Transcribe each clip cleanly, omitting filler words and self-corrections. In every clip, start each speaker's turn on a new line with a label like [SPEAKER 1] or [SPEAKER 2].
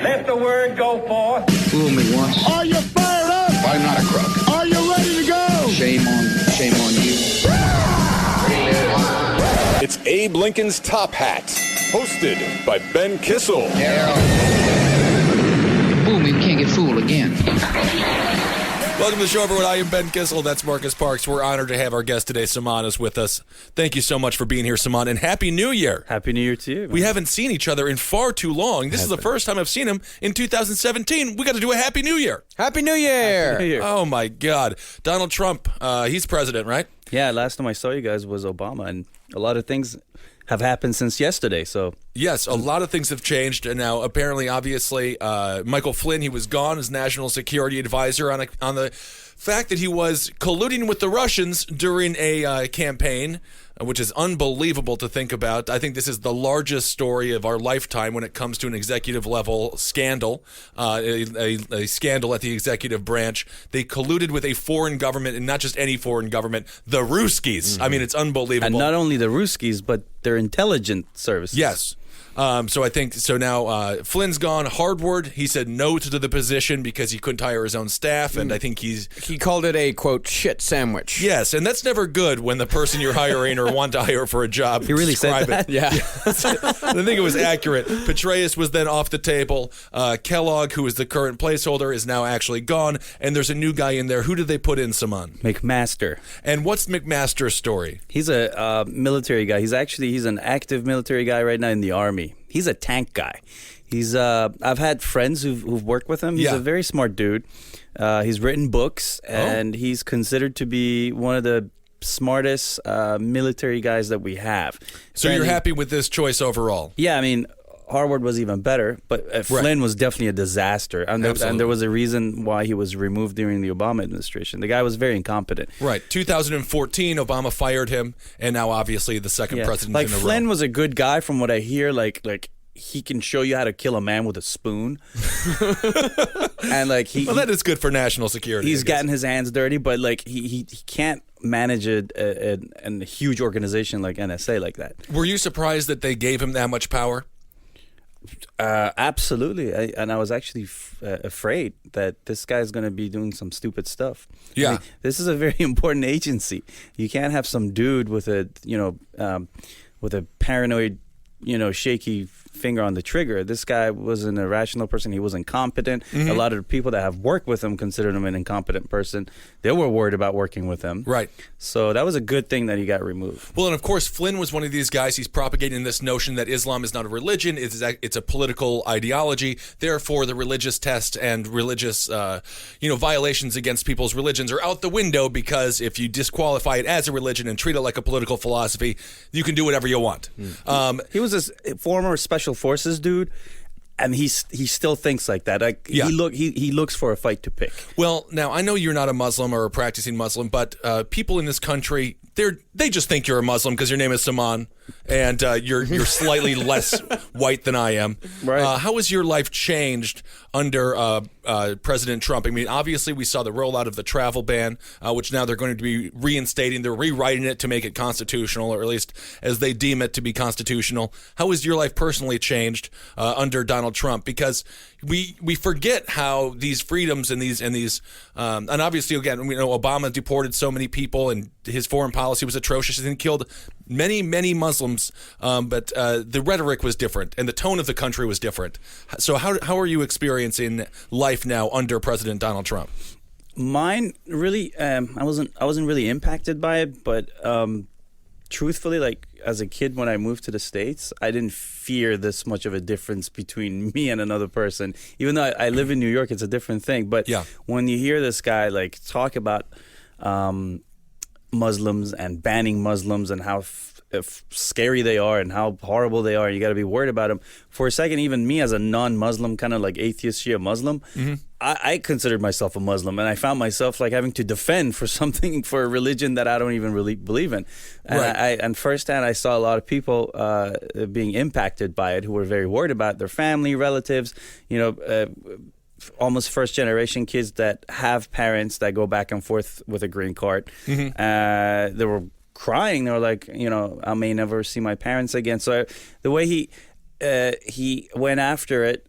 [SPEAKER 1] Let the word go forth.
[SPEAKER 2] Fool me once.
[SPEAKER 3] Are you fired up?
[SPEAKER 2] I'm not a crook.
[SPEAKER 3] Are you ready to go?
[SPEAKER 2] Shame on you.
[SPEAKER 4] It's Abe Lincoln's Top Hat, hosted by Ben Kissel.
[SPEAKER 2] Fool me, you can't get fooled again.
[SPEAKER 5] Welcome to the show, everyone. I am Ben Kissel. That's Marcus Parks. We're honored to have our guest today, Saman, is with us. Thank you so much for being here, Saman, and Happy New Year.
[SPEAKER 6] Happy New Year to you.
[SPEAKER 5] We haven't seen each other in far too long. This is the first time I've seen him in 2017. We got to do a Happy New Year.
[SPEAKER 7] Happy New Year!
[SPEAKER 6] Happy New Year.
[SPEAKER 5] Oh, my God. Donald Trump, he's president, right?
[SPEAKER 6] Yeah, last time I saw you guys was Obama, and a lot of things have happened since yesterday, so...
[SPEAKER 5] Yes, a lot of things have changed, and now apparently, obviously, Michael Flynn, he was gone as national security advisor on the fact that he was colluding with the Russians during a campaign, which is unbelievable to think about. I think this is the largest story of our lifetime when it comes to an executive level scandal, a scandal at the executive branch. They colluded with a foreign government, and not just any foreign government, the Ruskies. Mm-hmm. I mean, it's unbelievable.
[SPEAKER 6] And not only the Ruskies, but their intelligence services.
[SPEAKER 5] Yes. So I think now Flynn's gone. Hardward, he said no to the position because he couldn't hire his own staff, and I think he
[SPEAKER 7] called it a quote shit sandwich.
[SPEAKER 5] Yes, and that's never good when the person you're hiring or want to hire for a job.
[SPEAKER 6] He really said that.
[SPEAKER 7] Yeah,
[SPEAKER 5] I think it was accurate. Petraeus was then off the table. Kellogg, who is the current placeholder, is now actually gone, and there's a new guy in there. Who did they put in, Saman?
[SPEAKER 6] McMaster.
[SPEAKER 5] And what's McMaster's story?
[SPEAKER 6] He's a military guy. He's an active military guy right now in the Army. He's a tank guy. He's I've had friends who've worked with him. He's a very smart dude. He's written books, and he's considered to be one of the smartest military guys that we have.
[SPEAKER 5] So you're happy with this choice overall?
[SPEAKER 6] Yeah, I mean, Harvard was even better, but Flynn was definitely a disaster. And there was a reason why he was removed during the Obama administration. The guy was very incompetent.
[SPEAKER 5] Right. 2014, Obama fired him, and now obviously the second president in a row.
[SPEAKER 6] Flynn was a good guy from what I hear, like he can show you how to kill a man with a spoon. And
[SPEAKER 5] that is good for national security.
[SPEAKER 6] He's gotten his hands dirty, but he can't manage a huge organization like NSA like that.
[SPEAKER 5] Were you surprised that they gave him that much power?
[SPEAKER 6] Absolutely, and I was actually afraid that this guy's going to be doing some stupid stuff.
[SPEAKER 5] Yeah,
[SPEAKER 6] I mean, this is a very important agency. You can't have some dude with a paranoid, shaky finger on the trigger. This guy was an irrational person. He was incompetent. Mm-hmm. A lot of the people that have worked with him considered him an incompetent person. They were worried about working with him.
[SPEAKER 5] Right.
[SPEAKER 6] So that was a good thing that he got removed.
[SPEAKER 5] Well, and of course, Flynn was one of these guys. He's propagating this notion that Islam is not a religion. It's a political ideology. Therefore, the religious test and religious, violations against people's religions are out the window, because if you disqualify it as a religion and treat it like a political philosophy, you can do whatever you want.
[SPEAKER 6] He was a former special forces dude, and he still thinks like that. He looks for a fight to pick.
[SPEAKER 5] Well, now I know you're not a Muslim or a practicing Muslim, but people in this country, they just think you're a Muslim because your name is Saman, and you're slightly less white than I am.
[SPEAKER 6] Right.
[SPEAKER 5] How has your life changed under President Trump? I mean, obviously we saw the rollout of the travel ban, which now they're going to be reinstating. They're rewriting it to make it constitutional, or at least as they deem it to be constitutional. How has your life personally changed under Donald Trump? Because we forget how these freedoms and these and obviously, again, Obama deported so many people, and his foreign policy was atrocious, and killed many Muslims, but the rhetoric was different and the tone of the country was different. So how are you experiencing life now under President Donald Trump?
[SPEAKER 6] Mine really, I wasn't really impacted by it, but truthfully, as a kid when I moved to the States, I didn't fear this much of a difference between me and another person. Even though I live in New York, it's a different thing. But when you hear this guy talk about Muslims and banning Muslims and how scary they are and how horrible they are, you got to be worried about them. For a second, even me as a non-Muslim, kind of like atheist Shia Muslim, I considered myself a Muslim, and I found myself having to defend for a religion that I don't even really believe in. And and firsthand, I saw a lot of people being impacted by it, who were very worried about their family, relatives, almost first-generation kids that have parents that go back and forth with a green card. They were crying. They were like, I may never see my parents again. So the way he went after it,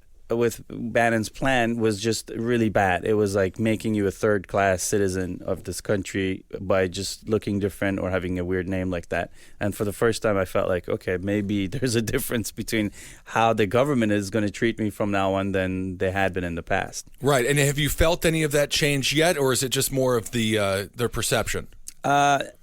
[SPEAKER 6] Bannon's plan was just really bad. It was like making you a third-class citizen of this country by just looking different or having a weird name like that. And for the first time, I felt like, okay, maybe there's a difference between how the government is going to treat me from now on than they had been in the past.
[SPEAKER 5] Right. And have you felt any of that change yet, or is it just more of their perception?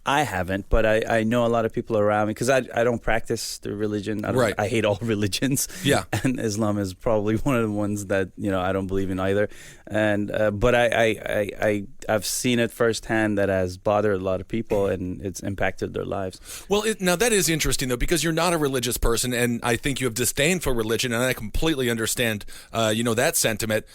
[SPEAKER 6] I haven't, but I know a lot of people around me because I don't practice the religion. I hate all religions.
[SPEAKER 5] Yeah.
[SPEAKER 6] And Islam is probably one of the ones that, I don't believe in either. And but I've seen it firsthand that has bothered a lot of people and it's impacted their lives.
[SPEAKER 5] Well, now that is interesting, though, because you're not a religious person, and I think you have disdain for religion, and I completely understand, that sentiment.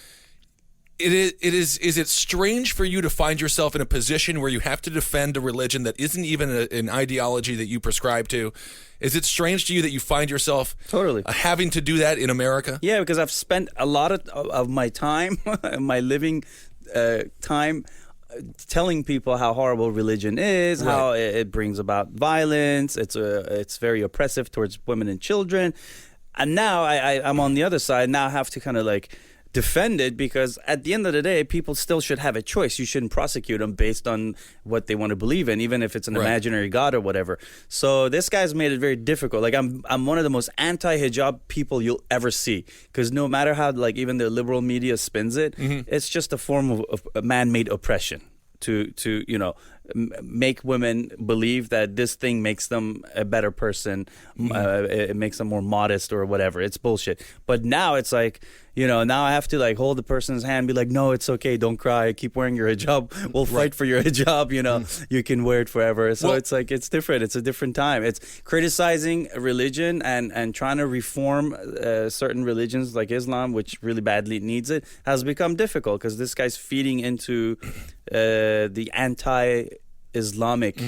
[SPEAKER 5] Is it strange for you to find yourself in a position where you have to defend a religion that isn't even an ideology that you prescribe to? Is it strange to you that you find yourself
[SPEAKER 6] totally
[SPEAKER 5] having to do that in America?
[SPEAKER 6] Yeah, because I've spent a lot of my time, my living time, telling people how horrible religion is, how it brings about violence. It's very oppressive towards women and children. And now I'm on the other side. Now I have to kind of like defend it because at the end of the day, people still should have a choice. You shouldn't prosecute them based on what they want to believe in, even if it's an imaginary God or whatever. So this guy's made it very difficult. Like I'm one of the most anti-hijab people you'll ever see because no matter how like even the liberal media spins it, it's just a form of man-made oppression to make women believe that this thing makes them a better person, it makes them more modest or whatever. It's bullshit. But now it's like, now I have to like hold the person's hand and be like, no, it's okay, don't cry, keep wearing your hijab, we'll fight for your hijab, you can wear it forever. So it's like, it's different, it's a different time. It's criticizing religion and trying to reform certain religions like Islam, which really badly needs it, has become difficult because this guy's feeding into the anti-Islamic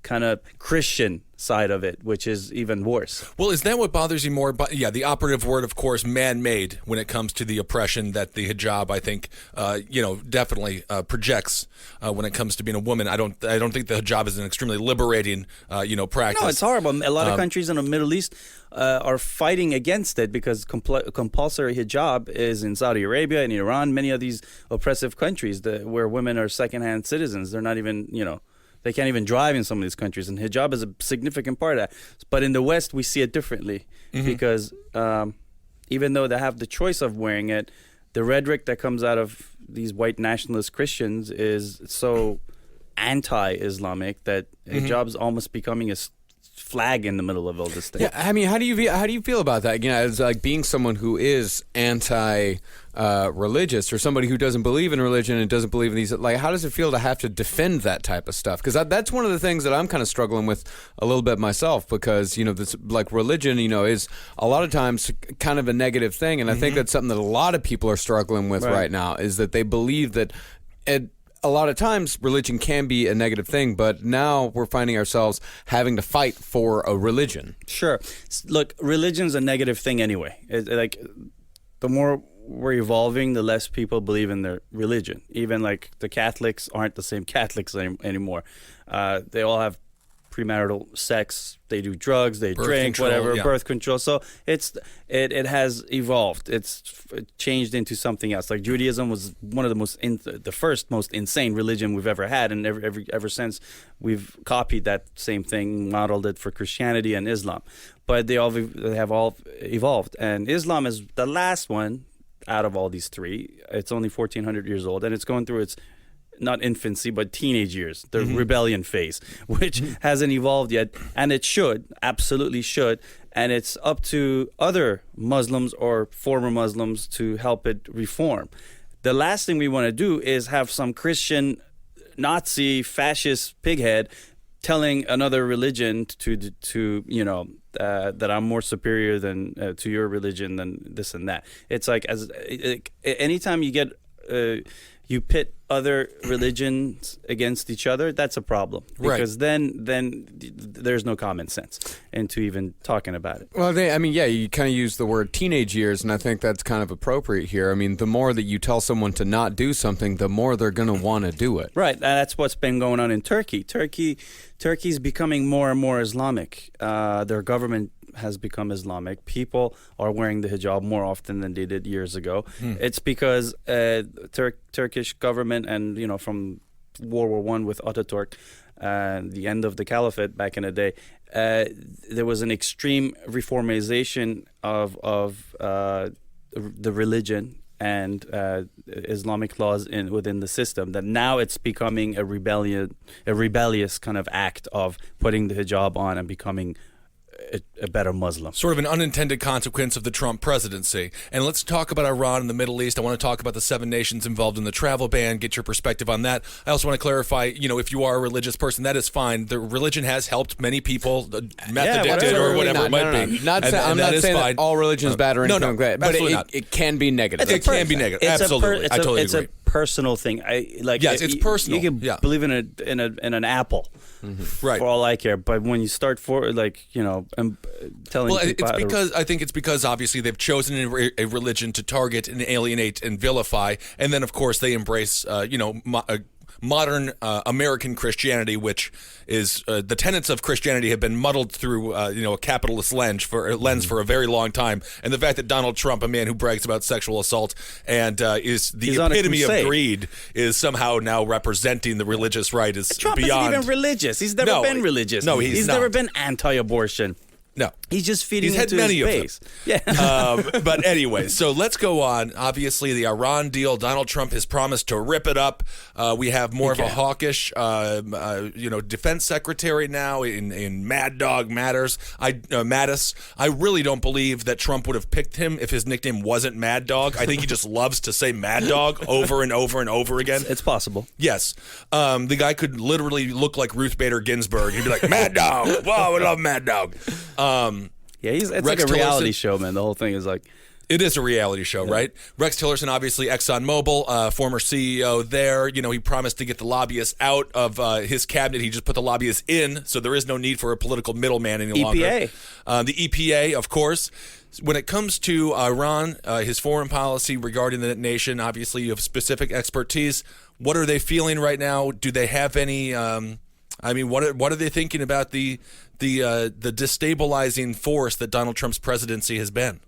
[SPEAKER 6] kind of Christian side of it, which is even worse.
[SPEAKER 5] Well, is that what bothers you more? The operative word, of course, man-made when it comes to the oppression that the hijab, I think, definitely projects when it comes to being a woman. I don't think the hijab is an extremely liberating, practice.
[SPEAKER 6] No, it's horrible. A lot of countries in the Middle East are fighting against it because compulsory hijab is in Saudi Arabia and Iran, many of these oppressive countries where women are second-hand citizens. They're not even, they can't even drive in some of these countries, and hijab is a significant part of that. But in the West, we see it differently because even though they have the choice of wearing it, the rhetoric that comes out of these white nationalist Christians is so anti-Islamic that hijab is almost becoming a flag in the middle of all this thing.
[SPEAKER 7] Yeah, I mean, how do you feel about that? As like being someone who is anti-religious or somebody who doesn't believe in religion and doesn't believe in these. Like, how does it feel to have to defend that type of stuff? Because that's one of the things that I'm kind of struggling with a little bit myself. Because this like religion, is a lot of times kind of a negative thing, and I think that's something that a lot of people are struggling with right now. Is that they believe that a lot of times religion can be a negative thing, but now we're finding ourselves having to fight for a religion.
[SPEAKER 6] Sure. Look, religion's a negative thing anyway. Like, the more we're evolving, the less people believe in their religion. Even like the Catholics aren't the same Catholics anymore. They all have premarital sex, they do drugs, they drink, whatever, birth control. So it has evolved. It's changed into something else. Like Judaism was one of the first most insane religion we've ever had, and ever since we've copied that same thing, modeled it for Christianity and Islam. But they have all evolved, and Islam is the last one out of all these three. It's only 1,400 years old, and it's going through its not infancy, but teenage years, the rebellion phase, which hasn't evolved yet. And it should, absolutely should. And it's up to other Muslims or former Muslims to help it reform. The last thing we want to do is have some Christian, Nazi, fascist pighead telling another religion that I'm more superior than to your religion than this and that. It's like anytime you get you pit other religions against each other, that's a problem. Because then there's no common sense into even talking about it.
[SPEAKER 7] Well, you kind of use the word teenage years, and I think that's kind of appropriate here. I mean, the more that you tell someone to not do something, the more they're going to want to do it.
[SPEAKER 6] Right, and that's what's been going on in Turkey. Turkey's becoming more and more Islamic. Their government has become Islamic. People are wearing the hijab more often than they did years ago. It's because Turkish government and, from World War One with Ataturk, the end of the caliphate back in the day, there was an extreme reformization of the religion and Islamic laws within the system, that now it's becoming a rebellious kind of act of putting the hijab on and becoming a better Muslim.
[SPEAKER 5] Sort of an unintended consequence of the Trump presidency. And let's talk about Iran and the Middle East. I want to talk about the 7 nations involved in the travel ban, get your perspective on that. I also want to clarify, if you are a religious person, that is fine. The religion has helped many people, meth addicted or whatever it might be.
[SPEAKER 7] I'm not saying that all religion is bad or anything like that, but it can be negative.
[SPEAKER 5] It can be negative. Absolutely. I totally agree.
[SPEAKER 6] It's a personal thing.
[SPEAKER 5] Yes, it's personal.
[SPEAKER 6] You can believe in an apple.
[SPEAKER 5] Right.
[SPEAKER 6] For all I care, but when you start telling people,
[SPEAKER 5] I think it's because obviously they've chosen a religion to target and alienate and vilify, and then of course they embrace modern American Christianity, which is the tenets of Christianity have been muddled through a capitalist lens for a very long time, and the fact that Donald Trump, a man who brags about sexual assault and is the epitome of greed, is somehow now representing the religious right is
[SPEAKER 6] Trump
[SPEAKER 5] beyond.
[SPEAKER 6] isn't even religious. He's never been religious.
[SPEAKER 5] No, he's not.
[SPEAKER 6] Never been anti-abortion.
[SPEAKER 5] No.
[SPEAKER 6] He's just feeding
[SPEAKER 5] He's had
[SPEAKER 6] into
[SPEAKER 5] many
[SPEAKER 6] his
[SPEAKER 5] of
[SPEAKER 6] base.
[SPEAKER 5] them.
[SPEAKER 6] Yeah.
[SPEAKER 5] But anyway, so let's go on. Obviously, the Iran deal, Donald Trump has promised to rip it up. We have more of a hawkish, defense secretary now in Mad Dog Mattis. I really don't believe that Trump would have picked him if his nickname wasn't Mad Dog. I think he just loves to say Mad Dog over and over and over again.
[SPEAKER 6] It's possible.
[SPEAKER 5] Yes. The guy could literally look like Ruth Bader Ginsburg. He'd be like, Mad Dog. Wow, I love Mad Dog.
[SPEAKER 6] It's
[SPEAKER 5] Rex
[SPEAKER 6] like a reality
[SPEAKER 5] Tillerson.
[SPEAKER 6] show, man. The whole thing is like...
[SPEAKER 5] It is a reality show, right? Rex Tillerson, obviously ExxonMobil, former CEO there. He promised to get the lobbyists out of his cabinet. He just put the lobbyists in, so there is no need for a political middleman any longer.
[SPEAKER 6] EPA.
[SPEAKER 5] The EPA, of course. When it comes to Iran, his foreign policy regarding the nation, obviously you have specific expertise. What are they feeling right now? Do they have any... what are they thinking about the destabilizing force that Donald Trump's presidency has been?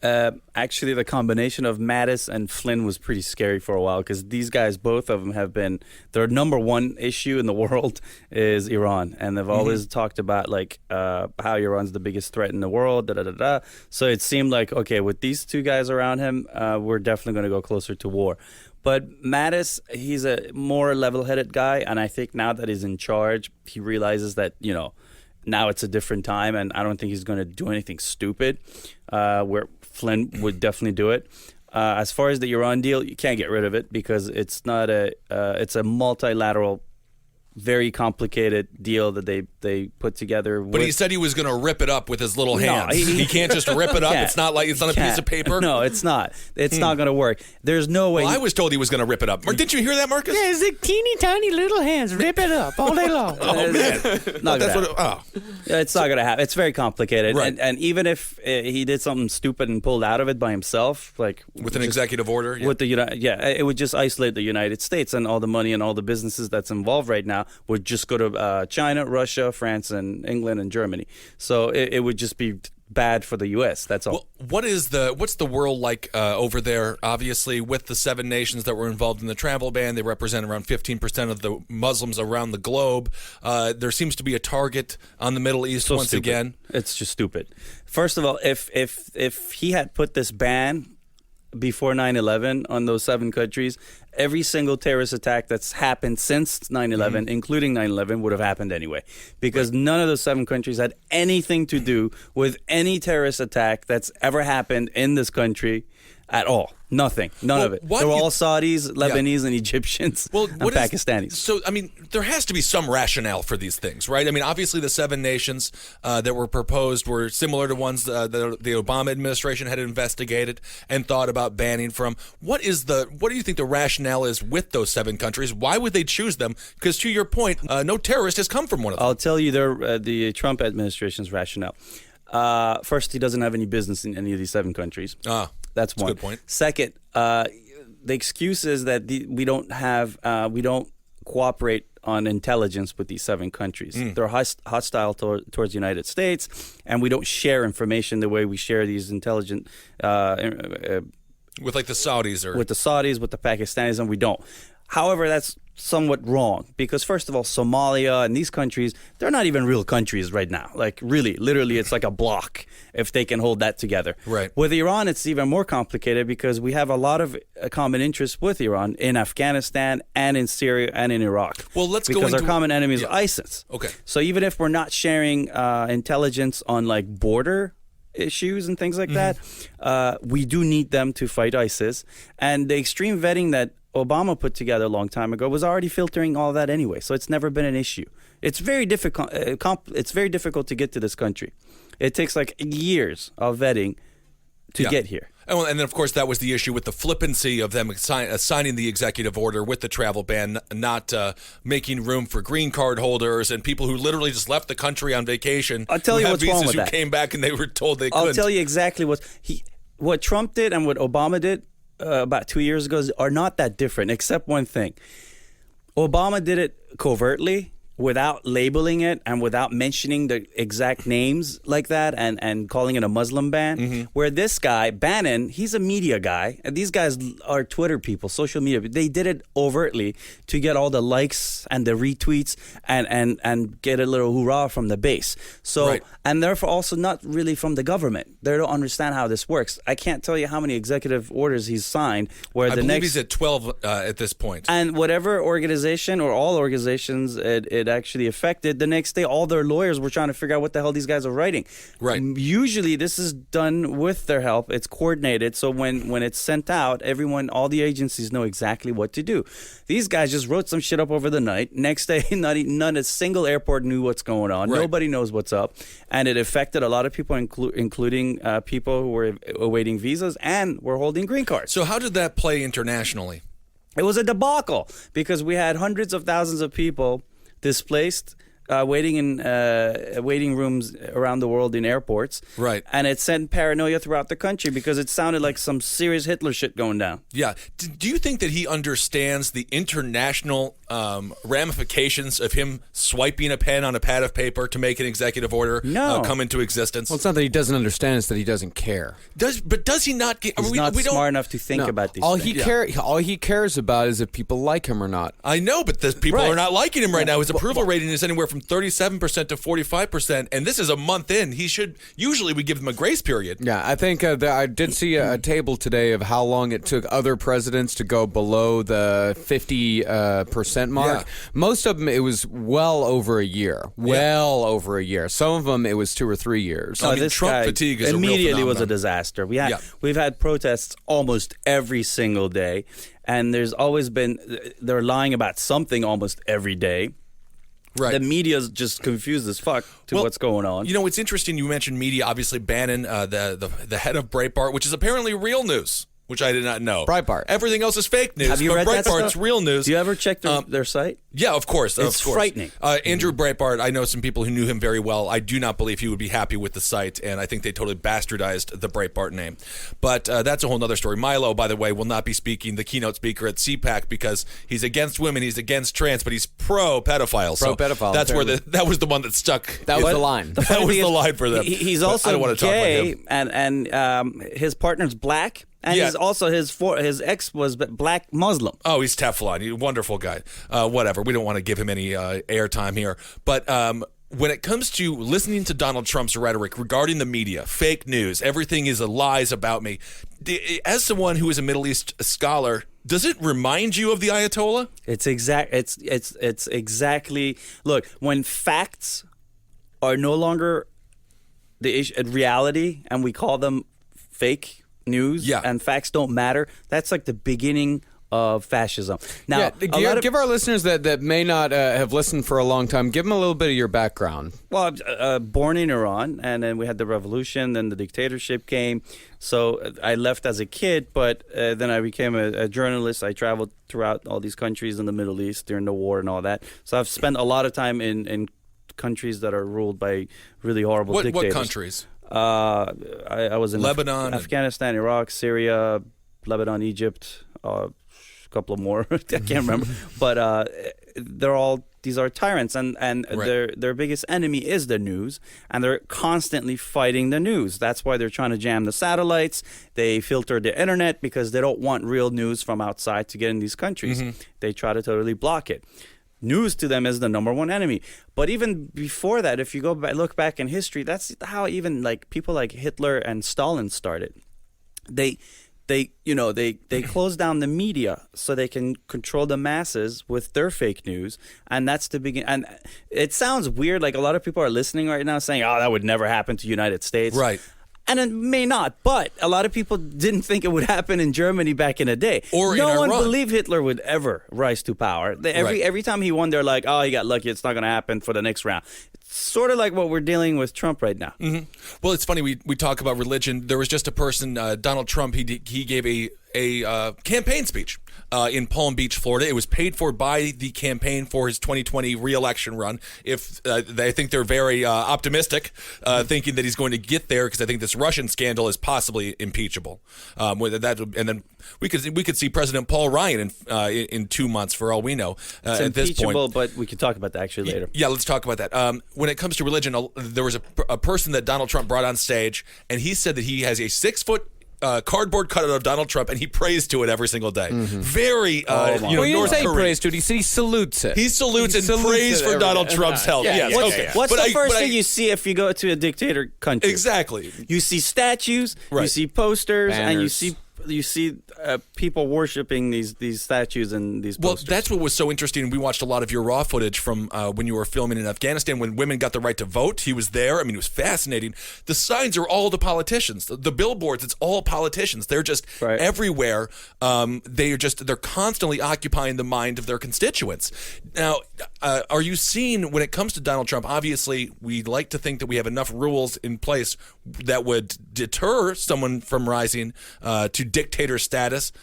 [SPEAKER 6] Actually, the combination of Mattis and Flynn was pretty scary for a while, because these guys, both of them, have been their number one issue in the world is Iran, and they've always talked about how Iran's the biggest threat in the world. So it seemed like, okay, with these two guys around him, we're definitely going to go closer to war. But Mattis, he's a more level-headed guy, and I think now that he's in charge, he realizes that, now it's a different time, and I don't think he's going to do anything stupid, where Flynn would definitely do it. As far as the Iran deal, you can't get rid of it because it's not it's a multilateral, very complicated deal that they put together.
[SPEAKER 5] But he said he was going to rip it up with his little hands. He can't just rip it up. It's not like it's not a piece of paper.
[SPEAKER 6] No, it's not. It's not going to work. There's no way.
[SPEAKER 5] Well, I was told he was going to rip it up. Didn't you hear that, Marcus?
[SPEAKER 7] Yeah, it's like teeny tiny little hands. Rip it up all day long.
[SPEAKER 5] Oh man,
[SPEAKER 6] it's not going to happen. It's very complicated.
[SPEAKER 5] Right.
[SPEAKER 6] And even if he did something stupid and pulled out of it by himself,
[SPEAKER 5] with an executive order,
[SPEAKER 6] with it would just isolate the United States, and all the money and all the businesses that's involved right now would just go to China, Russia, France, and England and Germany. So it would just be bad for the U.S. That's all.
[SPEAKER 5] Well, what's the world like over there? Obviously, with the 7 nations that were involved in the travel ban, they represent around 15% of the Muslims around the globe. There seems to be a target on the Middle East once again.
[SPEAKER 6] It's just stupid. First of all, if he had put this ban before 9/11 on those 7 countries, every single terrorist attack that's happened since 9/11, including 9/11, would have happened anyway. Because none of those 7 countries had anything to do with any terrorist attack that's ever happened in this country at all. Nothing. None of it. They were all Saudis, Lebanese, and Egyptians, and Pakistanis.
[SPEAKER 5] So, there has to be some rationale for these things, right? Obviously the 7 nations that were proposed were similar to ones that the Obama administration had investigated and thought about banning from. What do you think the rationale is with those 7 countries? Why would they choose them? Because to your point, no terrorist has come from one of them.
[SPEAKER 6] I'll tell you the Trump administration's rationale. First, he doesn't have any business in any of these 7 countries. That's one.
[SPEAKER 5] A good point.
[SPEAKER 6] Second, the excuse is that we don't cooperate on intelligence with these 7 countries. They're hostile towards the United States, and we don't share information the way we share these intelligent
[SPEAKER 5] With like the Saudis or
[SPEAKER 6] with the Saudis, with the Pakistanis, and we don't. However, that's somewhat wrong because, first of all, Somalia and these countries, they're not even real countries right now. Like, really, literally, it's like a block if they can hold that together.
[SPEAKER 5] Right.
[SPEAKER 6] With Iran, it's even more complicated because we have a lot of common interests with Iran in Afghanistan and in Syria and in Iraq.
[SPEAKER 5] Well, let's go
[SPEAKER 6] because
[SPEAKER 5] into
[SPEAKER 6] our common enemy is
[SPEAKER 5] yeah.
[SPEAKER 6] ISIS.
[SPEAKER 5] Okay.
[SPEAKER 6] So even if we're not sharing intelligence on like border issues and things like that, we do need them to fight ISIS. And the extreme vetting that Obama put together a long time ago was already filtering all that anyway, so it's never been an issue. It's very difficult. It's very difficult to get to this country. It takes like years of vetting to get here.
[SPEAKER 5] And then, of course, that was the issue with the flippancy of them signing the executive order with the travel ban, not making room for green card holders and people who literally just left the country on vacation.
[SPEAKER 6] I'll tell
[SPEAKER 5] who
[SPEAKER 6] you
[SPEAKER 5] have
[SPEAKER 6] what's wrong
[SPEAKER 5] visas
[SPEAKER 6] with
[SPEAKER 5] who
[SPEAKER 6] that.
[SPEAKER 5] came back and they were told they couldn't.
[SPEAKER 6] I'll tell you exactly what Trump did and what Obama did about 2 years ago are not that different, except one thing. Obama did it covertly, without labeling it and without mentioning the exact names like that and calling it a Muslim ban. Where this guy, Bannon, he's a media guy. And these guys are Twitter people, social media. They did it overtly to get all the likes and the retweets and get a little hoorah from the base. So,
[SPEAKER 5] Right.
[SPEAKER 6] and therefore also not really from the government. They don't understand how this works. I can't tell you how many executive orders he's signed where
[SPEAKER 5] I
[SPEAKER 6] the
[SPEAKER 5] believe
[SPEAKER 6] next...
[SPEAKER 5] he's at 12 at this point.
[SPEAKER 6] And whatever organization or all organizations it actually affected, the next day all their lawyers were trying to figure out what the hell these guys are writing.
[SPEAKER 5] Right.
[SPEAKER 6] Usually this is done with their help. It's coordinated. So when it's sent out, all the agencies know exactly what to do. These guys just wrote some shit up over the night. Next day, not a single airport knew what's going on.
[SPEAKER 5] Right.
[SPEAKER 6] Nobody knows what's up. And it affected a lot of people, including people who were awaiting visas and were holding green cards.
[SPEAKER 5] So how did that play internationally?
[SPEAKER 6] It was a debacle because we had hundreds of thousands of people displaced, waiting in waiting rooms around the world in airports.
[SPEAKER 5] Right.
[SPEAKER 6] And it sent paranoia throughout the country because it sounded like some serious Hitler shit going down.
[SPEAKER 5] Yeah. Do you think that he understands the international ramifications of him swiping a pen on a pad of paper to make an executive order
[SPEAKER 6] No.
[SPEAKER 5] come into existence?
[SPEAKER 7] Well, it's not that he doesn't understand; it's that he doesn't care.
[SPEAKER 5] Does he not get?
[SPEAKER 6] He's not smart enough to think about these
[SPEAKER 7] all
[SPEAKER 6] things.
[SPEAKER 7] all he cares about is if people like him or not.
[SPEAKER 5] I know, but the people
[SPEAKER 6] Right.
[SPEAKER 5] are not liking him right now. His approval rating is anywhere from 37% to 45%, and this is a month in. Usually we give him a grace period.
[SPEAKER 7] Yeah, I think I did see a table today of how long it took other presidents to go below the 50% mark.
[SPEAKER 5] Yeah.
[SPEAKER 7] Most of them, it was well over a year. Well over a year. Some of them, it was 2 or 3 years.
[SPEAKER 5] I mean,
[SPEAKER 6] This
[SPEAKER 5] Trump
[SPEAKER 6] guy
[SPEAKER 5] fatigue is a real
[SPEAKER 6] immediately was a
[SPEAKER 5] phenomenon.
[SPEAKER 6] disaster.
[SPEAKER 5] Yeah.
[SPEAKER 6] We've had protests almost every single day, and there's always been they're lying about something almost every day.
[SPEAKER 5] Right.
[SPEAKER 6] The media's just confused as fuck to
[SPEAKER 5] Well,
[SPEAKER 6] what's going on.
[SPEAKER 5] You know, it's interesting you mentioned media. Obviously, Bannon, the head of Breitbart, which is apparently real news, which I did not know.
[SPEAKER 7] Breitbart.
[SPEAKER 5] Everything else is fake news,
[SPEAKER 6] Have you
[SPEAKER 5] but
[SPEAKER 6] read that
[SPEAKER 5] Breitbart's
[SPEAKER 6] stuff?
[SPEAKER 5] real news.
[SPEAKER 6] Do you ever check their site?
[SPEAKER 5] Yeah, of course.
[SPEAKER 6] It's
[SPEAKER 5] of course.
[SPEAKER 6] frightening.
[SPEAKER 5] Andrew Breitbart, I know some people who knew him very well. I do not believe he would be happy with the site, and I think they totally bastardized the Breitbart name. But that's a whole other story. Milo, by the way, will not be speaking, the keynote speaker at CPAC, because he's against women, he's against trans, but he's pro-pedophile.
[SPEAKER 7] Pro-pedophile,
[SPEAKER 5] That's where
[SPEAKER 7] apparently.
[SPEAKER 5] that was the one that stuck.
[SPEAKER 7] That was the line.
[SPEAKER 5] That was the line for them.
[SPEAKER 6] He's
[SPEAKER 5] But
[SPEAKER 6] also
[SPEAKER 5] I don't want to talk
[SPEAKER 6] gay,
[SPEAKER 5] about him.
[SPEAKER 6] and his partner's black, and
[SPEAKER 5] Yeah.
[SPEAKER 6] he's also his ex was black Muslim.
[SPEAKER 5] Oh, he's Teflon. He's a wonderful guy. Whatever. We don't want to give him any airtime here. But when it comes to listening to Donald Trump's rhetoric regarding the media, fake news, everything is lies about me. As someone who is a Middle East scholar, does it remind you of the Ayatollah?
[SPEAKER 6] It's exactly. Look, when facts are no longer the reality, and we call them fake news,
[SPEAKER 5] Yeah.
[SPEAKER 6] and facts don't matter. That's like the beginning of fascism. Now,
[SPEAKER 7] give our listeners that may not have listened for a long time, give them a little bit of your background.
[SPEAKER 6] Well, born in Iran, and then we had the revolution, then the dictatorship came. So I left as a kid, but then I became a journalist. I traveled throughout all these countries in the Middle East during the war and all that. So I've spent a lot of time in countries that are ruled by really horrible dictators.
[SPEAKER 5] What countries?
[SPEAKER 6] I was in
[SPEAKER 5] Lebanon,
[SPEAKER 6] Afghanistan, Iraq, Syria, Lebanon, Egypt, a couple of more. I can't remember. But they're all tyrants, and
[SPEAKER 5] Right.
[SPEAKER 6] their biggest enemy is the news, and they're constantly fighting the news. That's why they're trying to jam the satellites. They filter the internet because they don't want real news from outside to get in these countries. They try to totally block it. News to them is the number one enemy. But even before that, if you go back, look back in history, that's how even like people like Hitler and Stalin started. They close down the media so they can control the masses with their fake news, and that's the begin. And it sounds weird, like a lot of people are listening right now saying, "Oh, that would never happen to the United States."
[SPEAKER 5] Right.
[SPEAKER 6] And it may not, but a lot of people didn't think it would happen in Germany back in the day.
[SPEAKER 5] Or
[SPEAKER 6] no
[SPEAKER 5] in
[SPEAKER 6] one
[SPEAKER 5] Iran.
[SPEAKER 6] believed Hitler would ever rise to power.
[SPEAKER 5] Right.
[SPEAKER 6] Every time he won, they're like, "Oh, he got lucky. It's not going to happen for the next round." It's sort of like what we're dealing with Trump right now.
[SPEAKER 5] Well, it's funny we talk about religion. There was just a person, Donald Trump. He gave a campaign speech in Palm Beach, Florida. It was paid for by the campaign for his 2020 re-election run. If I think they're very optimistic, thinking that he's going to get there, because I think this Russian scandal is possibly impeachable. With that, and then we could see President Paul Ryan in 2 months for all we know.
[SPEAKER 6] It's
[SPEAKER 5] at this
[SPEAKER 6] impeachable,
[SPEAKER 5] point,
[SPEAKER 6] but we can talk about that actually later.
[SPEAKER 5] Yeah, let's talk about that. When it comes to religion, there was a person that Donald Trump brought on stage, and he said that he has a 6-foot cardboard cutout of Donald Trump, and he prays to it every single day. Very,
[SPEAKER 7] Well, he didn't
[SPEAKER 5] North
[SPEAKER 7] say
[SPEAKER 5] Korean.
[SPEAKER 7] praise to it. He said he salutes it.
[SPEAKER 5] He salutes and
[SPEAKER 7] salutes
[SPEAKER 5] prays
[SPEAKER 7] it
[SPEAKER 5] for
[SPEAKER 7] every
[SPEAKER 5] Donald
[SPEAKER 7] day.
[SPEAKER 5] Trump's health.
[SPEAKER 7] Yeah,
[SPEAKER 5] Yes,
[SPEAKER 7] yeah,
[SPEAKER 5] okay.
[SPEAKER 7] yeah.
[SPEAKER 6] What's
[SPEAKER 5] But
[SPEAKER 6] the first
[SPEAKER 5] but
[SPEAKER 6] thing you see if you go to a dictator country?
[SPEAKER 5] Exactly.
[SPEAKER 6] You see statues, you
[SPEAKER 5] Right.
[SPEAKER 6] see posters, and you
[SPEAKER 7] Banners.
[SPEAKER 6] see people worshiping these statues and these
[SPEAKER 5] Well,
[SPEAKER 6] posters.
[SPEAKER 5] that's what was so interesting. We watched a lot of your raw footage from when you were filming in Afghanistan when women got the right to vote. He was there. I mean, it was fascinating. The signs are all the politicians. The billboards, it's all politicians. They're just
[SPEAKER 6] Right.
[SPEAKER 5] everywhere. They're constantly occupying the mind of their constituents. Now, are you seeing, when it comes to Donald Trump, obviously we like to think that we have enough rules in place that would deter someone from rising to dictator status.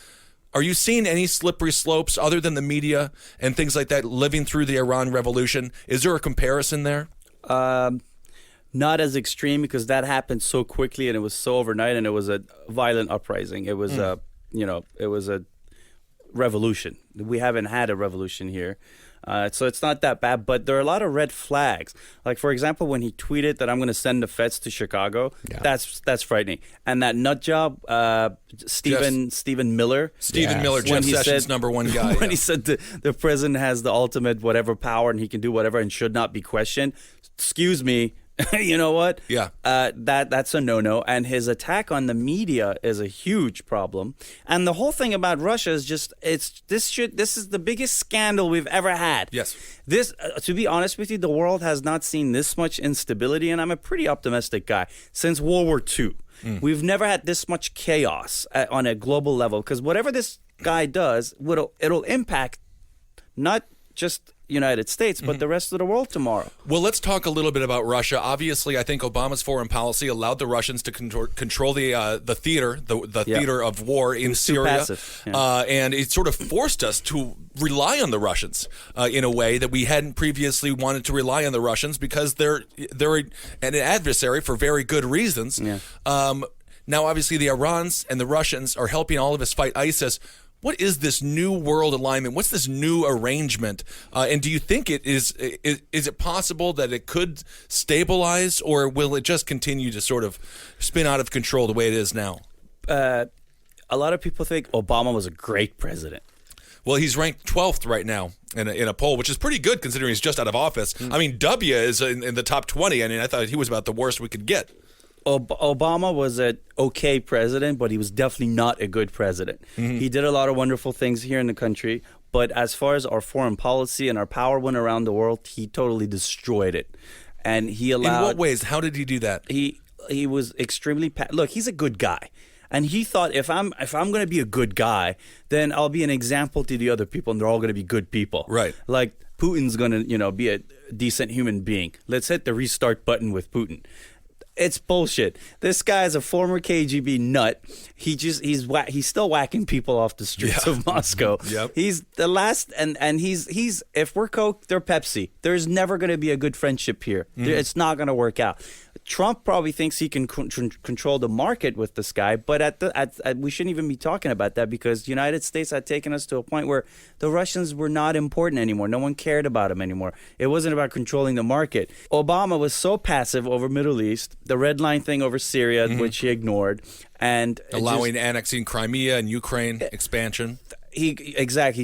[SPEAKER 5] Are you seeing any slippery slopes other than the media and things like that living through the Iran Revolution? Is there a comparison there?
[SPEAKER 6] Not as extreme because that happened so quickly and it was so overnight and it was a violent uprising. It was it was a revolution. We haven't had a revolution here. So it's not that bad, but there are a lot of red flags. Like, for example, when he tweeted that I'm going to send the feds to Chicago, that's frightening. And that nut job, Stephen Miller.
[SPEAKER 5] Stephen Miller,
[SPEAKER 6] when
[SPEAKER 5] Jeff
[SPEAKER 6] he
[SPEAKER 5] Sessions'
[SPEAKER 6] said-
[SPEAKER 5] number one guy.
[SPEAKER 6] When he said the president has the ultimate whatever power and he can do whatever and should not be questioned. Excuse me. You know what?
[SPEAKER 5] Yeah.
[SPEAKER 6] That's a no-no. And his attack on the media is a huge problem. And the whole thing about Russia is just this is the biggest scandal we've ever had.
[SPEAKER 5] Yes.
[SPEAKER 6] This, to be honest with you, the world has not seen this much instability, and I'm a pretty optimistic guy, since World War II. We've never had this much chaos on a global level, because whatever this guy does, it'll impact not just United States, but the rest of the world tomorrow.
[SPEAKER 5] Well, let's talk a little bit about Russia. Obviously, I think Obama's foreign policy allowed the Russians to control the theater, the theater of war in Syria,
[SPEAKER 6] passive. Yeah.
[SPEAKER 5] and it sort of forced us to rely on the Russians in a way that we hadn't previously wanted to rely on the Russians, because they're an adversary for very good reasons.
[SPEAKER 6] Yeah.
[SPEAKER 5] Now, obviously, the Irans and the Russians are helping all of us fight ISIS. What is this new world alignment? What's this new arrangement? And do you think it is it possible that it could stabilize, or will it just continue to sort of spin out of control the way it is now?
[SPEAKER 6] A lot of people think Obama was a great president.
[SPEAKER 5] Well, he's ranked 12th right now in a poll, which is pretty good considering he's just out of office. I mean, W is in the top 20. I mean, I thought he was about the worst we could get.
[SPEAKER 6] Obama was an okay president, but he was definitely not a good president. He did a lot of wonderful things here in the country, but as far as our foreign policy and our power went around the world, he totally destroyed it. And he allowed...
[SPEAKER 5] In what ways? How did he do that?
[SPEAKER 6] He was extremely... Look, he's a good guy. And he thought, if I'm going to be a good guy, then I'll be an example to the other people, and they're all going to be good people.
[SPEAKER 5] Right.
[SPEAKER 6] Like, Putin's going to, be a decent human being. Let's hit the restart button with Putin. It's bullshit. This guy's a former KGB nut. He's still whacking people off the streets of Moscow.
[SPEAKER 5] Yep.
[SPEAKER 6] He's the last, and he's if we're Coke, they're Pepsi. There's never going to be a good friendship here. It's not going to work out. Trump probably thinks he can control the market with this guy, but we shouldn't even be talking about that, because the United States had taken us to a point where the Russians were not important anymore. No one cared about them anymore. It wasn't about controlling the market. Obama was so passive over Middle East, the red line thing over Syria, which he ignored, and
[SPEAKER 5] allowing annexing Crimea and Ukraine expansion.
[SPEAKER 6] He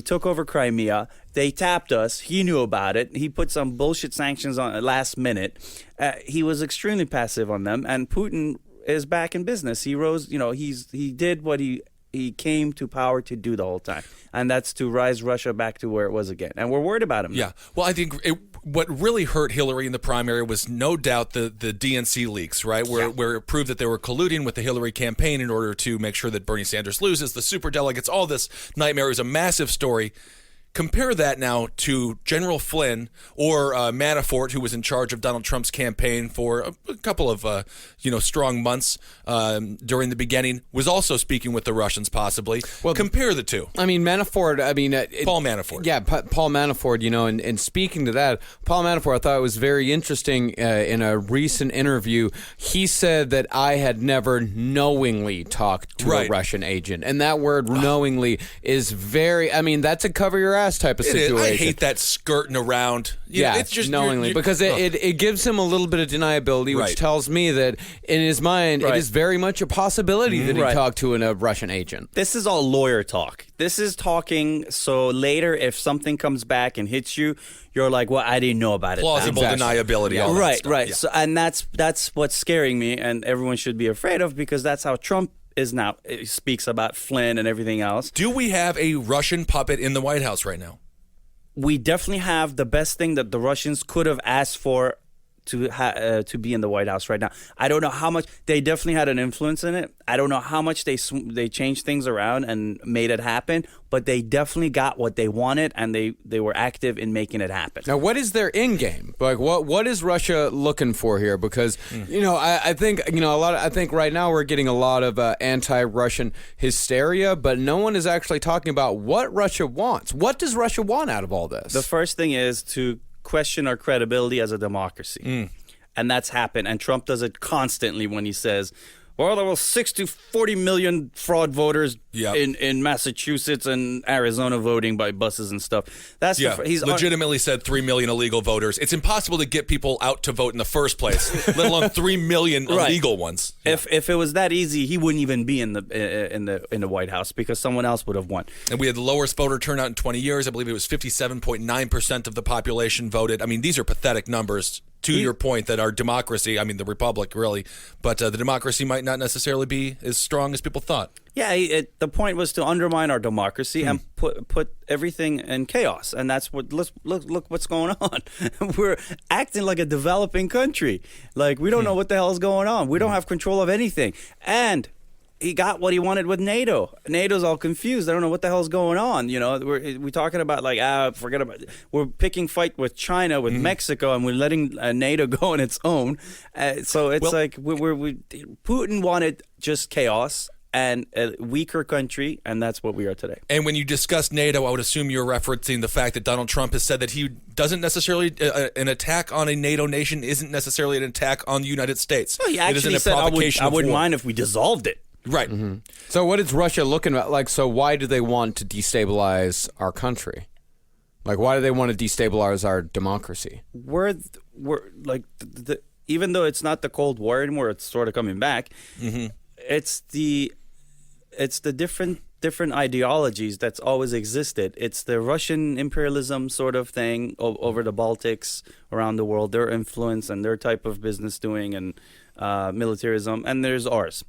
[SPEAKER 6] took over Crimea. They tapped us. He knew about it. He put some bullshit sanctions on last minute. He was extremely passive on them, and Putin is back in business. He rose. He did what he came to power to do the whole time, and that's to rise Russia back to where it was again. And we're worried about him now.
[SPEAKER 5] Yeah. Well, I think what really hurt Hillary in the primary was no doubt the DNC leaks, right? Where it proved that they were colluding with the Hillary campaign in order to make sure that Bernie Sanders loses, the superdelegates, all this nightmare. It was a massive story. Compare that now to General Flynn or Manafort, who was in charge of Donald Trump's campaign for a couple of strong months during the beginning, was also speaking with the Russians possibly. Well, compare the two.
[SPEAKER 7] I mean, Manafort,
[SPEAKER 5] Paul Manafort.
[SPEAKER 7] Yeah, Paul Manafort, and speaking to that, Paul Manafort, I thought it was very interesting in a recent interview. He said that I had never knowingly talked to a Russian agent. And that word knowingly is very, that's a cover your ass type of situation.
[SPEAKER 5] I hate that skirting around.
[SPEAKER 7] It's just knowingly, because it gives him a little bit of deniability, which tells me that in his mind it is very much a possibility that he talked to a Russian agent.
[SPEAKER 6] This is all lawyer talk. This is talking so later if something comes back and hits you, you're like, well, I didn't know about it.
[SPEAKER 5] Plausible deniability. All that stuff.
[SPEAKER 6] Right.
[SPEAKER 5] Yeah.
[SPEAKER 6] So, and that's what's scaring me, and everyone should be afraid of, because that's how Trump is now. He speaks about Flynn and everything else.
[SPEAKER 5] Do we have a Russian puppet in the White House right now?
[SPEAKER 6] We definitely have the best thing that the Russians could have asked for to be in the White House right now. I don't know how much they definitely had an influence in it. I don't know how much they changed things around and made it happen, but they definitely got what they wanted, and they were active in making it happen.
[SPEAKER 7] Now, what is their end game? Like, what is Russia looking for here? Because I think I think right now we're getting a lot of anti-Russian hysteria, but no one is actually talking about what Russia wants. What does Russia want out of all this?
[SPEAKER 6] The first thing is to question our credibility as a democracy. And that's happened. And Trump does it constantly when he says, well, there were 40 million fraud voters in Massachusetts and Arizona voting by buses and stuff. That's
[SPEAKER 5] he's legitimately said 3 million illegal voters. It's impossible to get people out to vote in the first place, let alone 3 million illegal ones. Yeah.
[SPEAKER 6] If it was that easy, he wouldn't even be in the White House, because someone else would have won.
[SPEAKER 5] And we had the lowest voter turnout in 20 years. I believe it was 57.9% of the population voted. I mean, these are pathetic numbers. To your point that our democracy, the republic really, but the democracy might not necessarily be as strong as people thought.
[SPEAKER 6] Yeah, the point was to undermine our democracy and put everything in chaos, and that's what. Look what's going on. We're acting like a developing country, like we don't know what the hell is going on. We don't have control of anything, and he got what he wanted with NATO. NATO's all confused. They don't know what the hell's going on. We're talking about forget about it. We're picking fight with China, with Mexico, and we're letting NATO go on its own. So it's Putin wanted just chaos and a weaker country, and that's what we are today.
[SPEAKER 5] And when you discuss NATO, I would assume you're referencing the fact that Donald Trump has said that he doesn't necessarily, an attack on a NATO nation isn't necessarily an attack on the United States.
[SPEAKER 6] Well, he actually said, I wouldn't mind if we dissolved it.
[SPEAKER 5] Right.
[SPEAKER 7] Mm-hmm. So what is Russia looking at? Like, so why do they want to destabilize our country? Like, why do they want to destabilize our democracy?
[SPEAKER 6] We're like, even though it's not the Cold War anymore, it's sort of coming back. It's the different ideologies that's always existed. It's the Russian imperialism sort of thing over the Baltics, around the world, their influence and their type of business doing and militarism, and there's ours.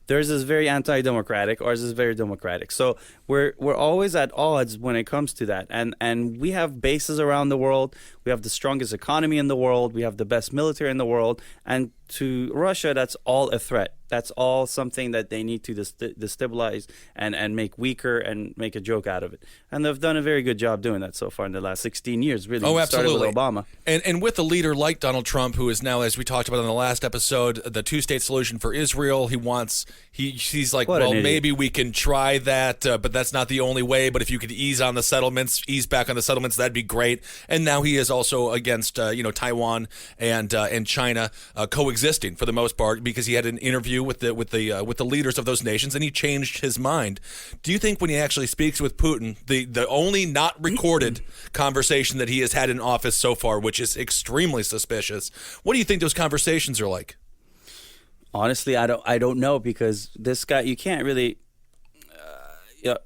[SPEAKER 6] Theirs is very anti-democratic. Ours is very democratic. So we're always at odds when it comes to that. And we have bases around the world. We have the strongest economy in the world. We have the best military in the world. And to Russia, that's all a threat. That's all something that they need to destabilize and make weaker and make a joke out of it. And they've done a very good job doing that so far in the last 16 years, really.
[SPEAKER 5] Oh,
[SPEAKER 6] Started
[SPEAKER 5] absolutely.
[SPEAKER 6] with Obama.
[SPEAKER 5] And with a leader like Donald Trump, who is now, as we talked about in the last episode, the two-state solution for Israel, he's like,
[SPEAKER 6] What an
[SPEAKER 5] well,
[SPEAKER 6] idiot.
[SPEAKER 5] maybe we can try that, but that's not the only way. But if you could ease back on the settlements, that'd be great. And now he is also against, Taiwan and China coexisting for the most part, because he had an interview with the leaders of those nations, and he changed his mind. Do you think when he actually speaks with Putin, the only not recorded conversation that he has had in office so far, which is extremely suspicious, what do you think those conversations are like?
[SPEAKER 6] Honestly, I don't know, because this guy, you can't really.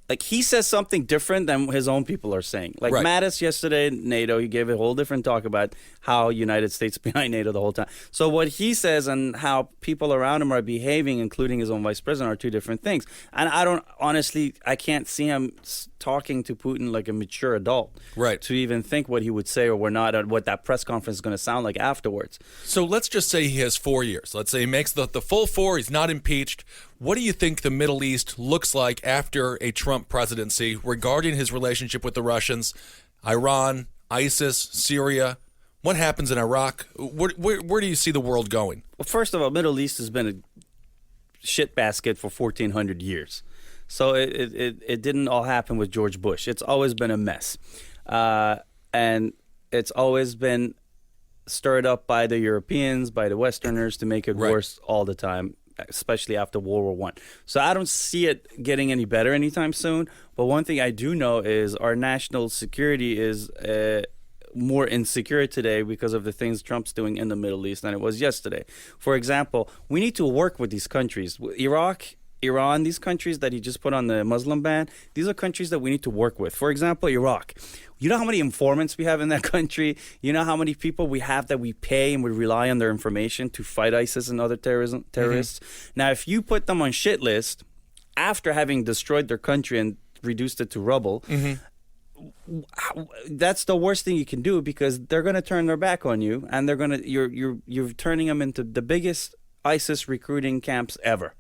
[SPEAKER 6] Like, he says something different than his own people are saying. Like,
[SPEAKER 5] Right.
[SPEAKER 6] Mattis yesterday in NATO, he gave a whole different talk about how United States behind NATO the whole time. So what he says and how people around him are behaving, including his own vice president, are two different things. And I can't see him talking to Putin like a mature adult.
[SPEAKER 5] Right.
[SPEAKER 6] To even think what he would say or what that press conference is going to sound like afterwards.
[SPEAKER 5] So let's just say he has 4 years. Let's say he makes the full 4. He's not impeached. What do you think the Middle East looks like after a Trump presidency regarding his relationship with the Russians, Iran, ISIS, Syria? What happens in Iraq? Where do you see the world going?
[SPEAKER 6] Well, first of all, Middle East has been a shit basket for 1,400 years. So it didn't all happen with George Bush. It's always been a mess. And it's always been stirred up by the Europeans, by the Westerners, to make it
[SPEAKER 5] Right.
[SPEAKER 6] worse all the time, especially after World War I. So I don't see it getting any better anytime soon. But one thing I do know is our national security is more insecure today because of the things Trump's doing in the Middle East than it was yesterday. For example, we need to work with these countries. Iraq, Iran, these countries that he just put on the Muslim ban, these are countries that we need to work with. For example, Iraq. You know how many informants we have in that country? You know how many people we have that we pay and we rely on their information to fight ISIS and other terrorists? Now, if you put them on shit list after having destroyed their country and reduced it to rubble, that's the worst thing you can do, because they're going to turn their back on you, and you're turning them into the biggest ISIS recruiting camps ever.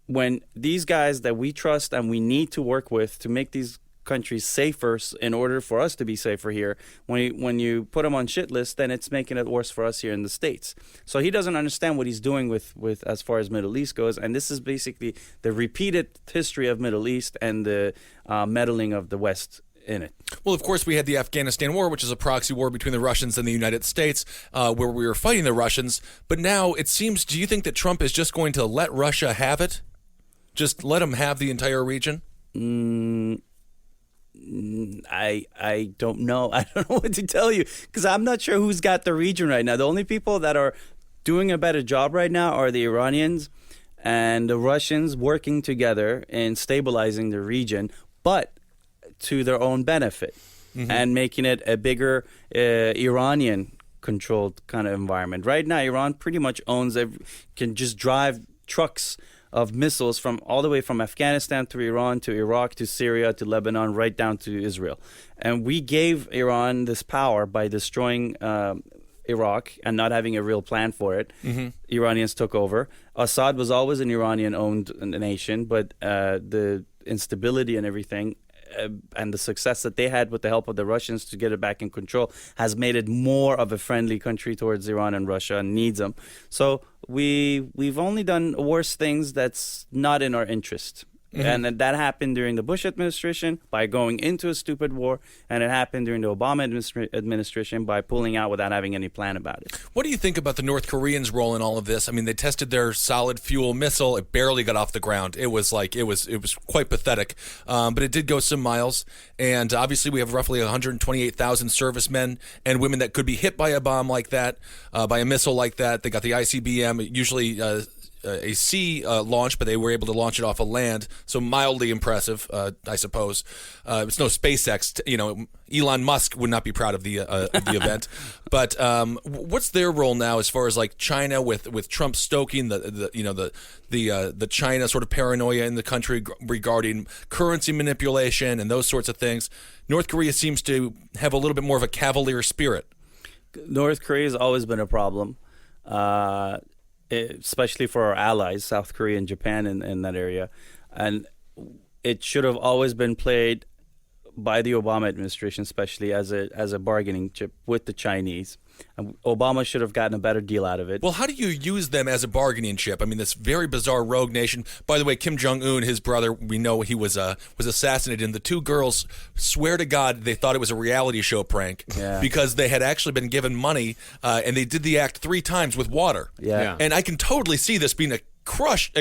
[SPEAKER 6] When these guys that we trust and we need to work with to make these countries safer in order for us to be safer here, when you put them on shit lists, then it's making it worse for us here in the States. So he doesn't understand what he's doing with as far as Middle East goes, and this is basically the repeated history of Middle East and the meddling of the West in it.
[SPEAKER 5] Well, of course, we had the Afghanistan war, which is a proxy war between the Russians and the United States, where we were fighting the Russians. But now it seems, do you think that Trump is just going to let Russia have it? Just let them have the entire region?
[SPEAKER 6] I don't know. I don't know what to tell you, because I'm not sure who's got the region right now. The only people that are doing a better job right now are the Iranians and the Russians working together in stabilizing the region, but to their own benefit, and making it a bigger Iranian-controlled kind of environment. Right now, Iran pretty much can just drive trucks of missiles from all the way from Afghanistan to Iran to Iraq to Syria to Lebanon, right down to Israel. And we gave Iran this power by destroying Iraq and not having a real plan for it. Iranians took over. Assad was always an Iranian-owned nation, but the instability and everything and the success that they had with the help of the Russians to get it back in control has made it more of a friendly country towards Iran, and Russia needs them. So we've only done worse things that's not in our interest. And that happened during the Bush administration by going into a stupid war, and it happened during the Obama administration by pulling out without having any plan about it.
[SPEAKER 5] What do you think about the North Koreans' role in all of this? I mean, they tested their solid fuel missile. It barely got off the ground. It was quite pathetic, but it did go some miles. And obviously, we have roughly 128,000 servicemen and women that could be hit by a bomb like that, by a missile like that. They got the ICBM, usually a sea launch, but they were able to launch it off of land, so mildly impressive, I suppose. It's no SpaceX. Elon Musk would not be proud of the event. But what's their role now, as far as like China, with Trump stoking the China sort of paranoia in the country regarding currency manipulation and those sorts of things? North Korea seems to have a little bit more of a cavalier spirit.
[SPEAKER 6] North Korea has always been a problem. especially for our allies, South Korea and Japan in that area. And it should have always been played by the Obama administration, especially as a bargaining chip with the Chinese. And Obama should have gotten a better deal out of it.
[SPEAKER 5] Well, how do you use them as a bargaining chip? I mean, this very bizarre rogue nation. By the way, Kim Jong-un, his brother, we know he was assassinated. And the two girls swear to God they thought it was a reality show prank because they had actually been given money, and they did the act 3 times with water.
[SPEAKER 6] Yeah.
[SPEAKER 5] And I can totally see this being a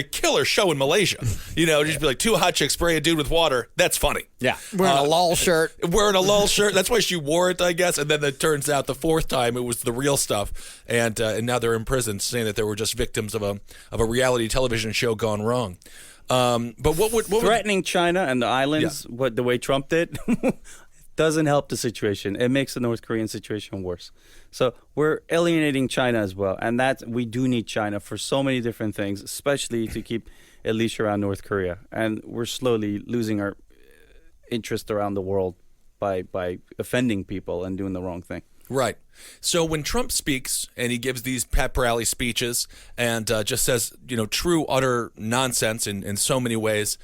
[SPEAKER 5] killer show in Malaysia. Just be like 2 hot chicks spray a dude with water. That's funny.
[SPEAKER 7] Yeah.
[SPEAKER 8] Wearing a lol shirt.
[SPEAKER 5] Wearing a lol shirt. That's why she wore it, I guess. And then it turns out the 4th time it was the real stuff. And now they're in prison, saying that they were just victims of a reality television show gone wrong. But what would
[SPEAKER 6] threatening China and the islands, the way Trump did, doesn't help the situation. It makes the North Korean situation worse. So we're alienating China as well, and we do need China for so many different things, especially to keep a leash around North Korea. And we're slowly losing our interest around the world by offending people and doing the wrong thing.
[SPEAKER 5] Right. So when Trump speaks and he gives these pep rally speeches and just says, true, utter nonsense in so many ways,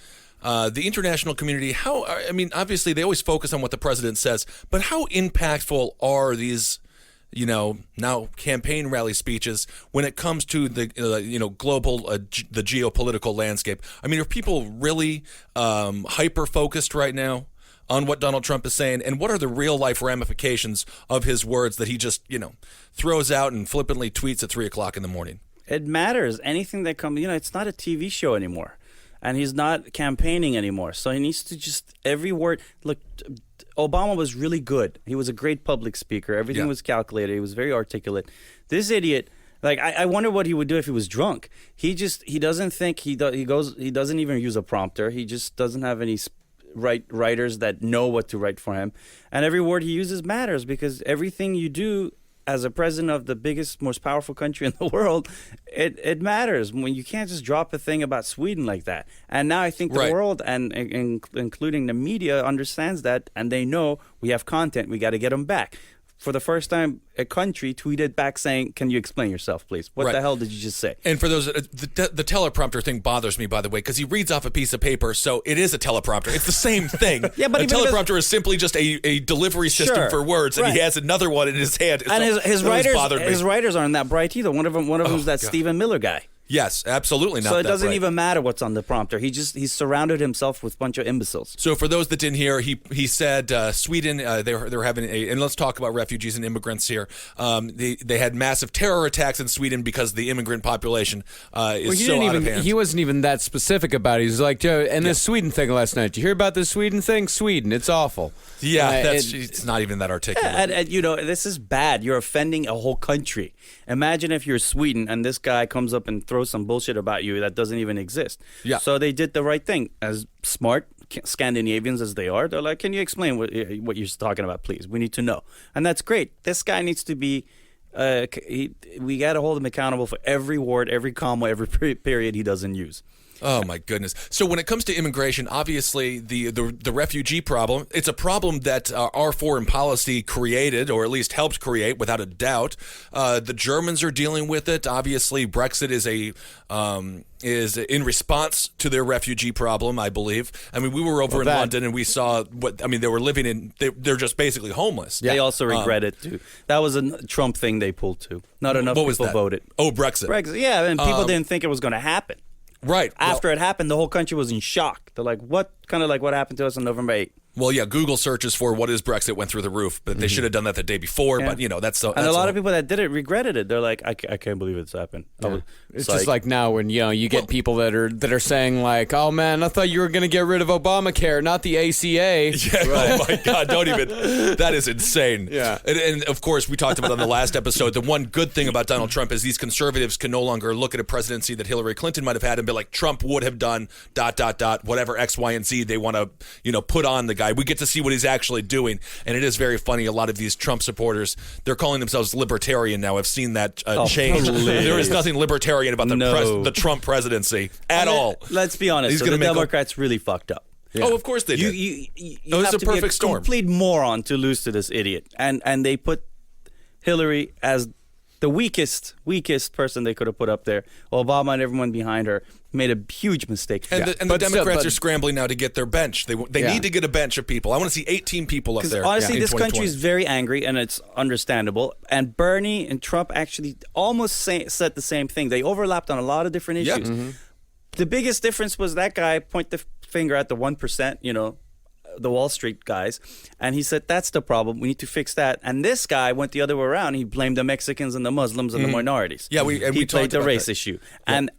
[SPEAKER 5] the international community, obviously they always focus on what the president says, but how impactful are these, now campaign rally speeches when it comes to the, global, the geopolitical landscape? I mean, are people really hyper-focused right now on what Donald Trump is saying, and what are the real-life ramifications of his words that he just, throws out and flippantly tweets at 3 o'clock in the morning?
[SPEAKER 6] It matters. Anything that comes, it's not a TV show anymore. And he's not campaigning anymore. So he needs to just, every word, look, Obama was really good. He was a great public speaker. Everything was calculated. He was very articulate. This idiot, I wonder what he would do if he was drunk. He doesn't think, he doesn't even use a prompter. He just doesn't have any writers that know what to write for him. And every word he uses matters, because everything you do as a president of the biggest, most powerful country in the world, it matters. When you can't just drop a thing about Sweden like that. And now I think the world, and including the media, understands that, and they know we have content. We got to get them back. For the first time, a country tweeted back saying, "Can you explain yourself, please? What the hell did you just say?"
[SPEAKER 5] And for those, the teleprompter thing bothers me, by the way, because he reads off a piece of paper, so it is a teleprompter. It's the same thing.
[SPEAKER 6] Yeah, but
[SPEAKER 5] a teleprompter is simply just a delivery system for words, and he has another one in his hand.
[SPEAKER 6] And his writers aren't that bright either. One of them is that Stephen Miller guy.
[SPEAKER 5] Yes, absolutely not.
[SPEAKER 6] So it doesn't even matter what's on the prompter. He's surrounded himself with a bunch of imbeciles.
[SPEAKER 5] So for those that didn't hear, he said Sweden, they're having and let's talk about refugees and immigrants here. They had massive terror attacks in Sweden because the immigrant population is so out of hand.
[SPEAKER 7] He wasn't even that specific about it. He was like, Joe, and this Sweden thing last night. Did you hear about this Sweden thing? Sweden, it's awful.
[SPEAKER 5] Yeah, it's not even that articulate.
[SPEAKER 6] And this is bad. You're offending a whole country. Imagine if you're Sweden and this guy comes up and throws some bullshit about you that doesn't even exist.
[SPEAKER 5] Yeah.
[SPEAKER 6] So they did the right thing. As smart Scandinavians as they are, they're like, "Can you explain what you're talking about, please? We need to know." And that's great. This guy needs to be. We got to hold him accountable for every word, every comma, every period he doesn't use.
[SPEAKER 5] Oh, my goodness. So when it comes to immigration, obviously the refugee problem, it's a problem that our foreign policy created, or at least helped create, without a doubt. The Germans are dealing with it. Obviously, Brexit is in response to their refugee problem, I believe. I mean, we were over in London and we saw they were living in, they're just basically homeless.
[SPEAKER 6] They also regret it, too. That was a Trump thing they pulled, too. Not enough people voted.
[SPEAKER 5] Oh, Brexit.
[SPEAKER 6] Yeah, and people didn't think it was going to happen.
[SPEAKER 5] Right.
[SPEAKER 6] After it happened, the whole country was in shock. They're like, what? Kind of like what happened to us on November 8th.
[SPEAKER 5] Well, yeah, Google searches for what is Brexit went through the roof, but they should have done that the day before.
[SPEAKER 6] Yeah.
[SPEAKER 5] But that's so.
[SPEAKER 6] And a lot of people that did it regretted it. They're like, I can't believe it's happened.
[SPEAKER 7] Yeah. It's just like now when you get people that are saying like, "Oh man, I thought you were going to get rid of Obamacare, not the ACA."
[SPEAKER 5] Yeah. Right. Oh my God, don't even. That is insane.
[SPEAKER 7] Yeah.
[SPEAKER 5] And of course, we talked about on the last episode. The one good thing about Donald Trump is these conservatives can no longer look at a presidency that Hillary Clinton might have had and be like, Trump would have done ... whatever X, Y, and Z they want to put on the guy. We get to see what he's actually doing, and it is very funny. A lot of these Trump supporters, they're calling themselves libertarian now. I've seen that change. There is nothing libertarian about the Trump presidency at all.
[SPEAKER 6] Let's be honest. The Democrats really fucked up.
[SPEAKER 5] Yeah. Oh, of course they did.
[SPEAKER 6] You have to be a complete moron to lose to this idiot, and they put Hillary as the weakest person they could have put up there. Obama and everyone behind her made a huge mistake.
[SPEAKER 5] And the Democrats are scrambling now to get their bench. They need to get a bench of people. I want to see 18 people up there.
[SPEAKER 6] Honestly, this country is very angry, and it's understandable. And Bernie and Trump actually almost said the same thing. They overlapped on a lot of different issues.
[SPEAKER 5] Mm-hmm.
[SPEAKER 6] The biggest difference was that guy point the finger at the 1%, the Wall Street guys, and he said, that's the problem. We need to fix that. And this guy went the other way around. He blamed the Mexicans and the Muslims and the minorities.
[SPEAKER 5] Yeah,
[SPEAKER 6] we
[SPEAKER 5] played
[SPEAKER 6] played the race issue. Yeah. And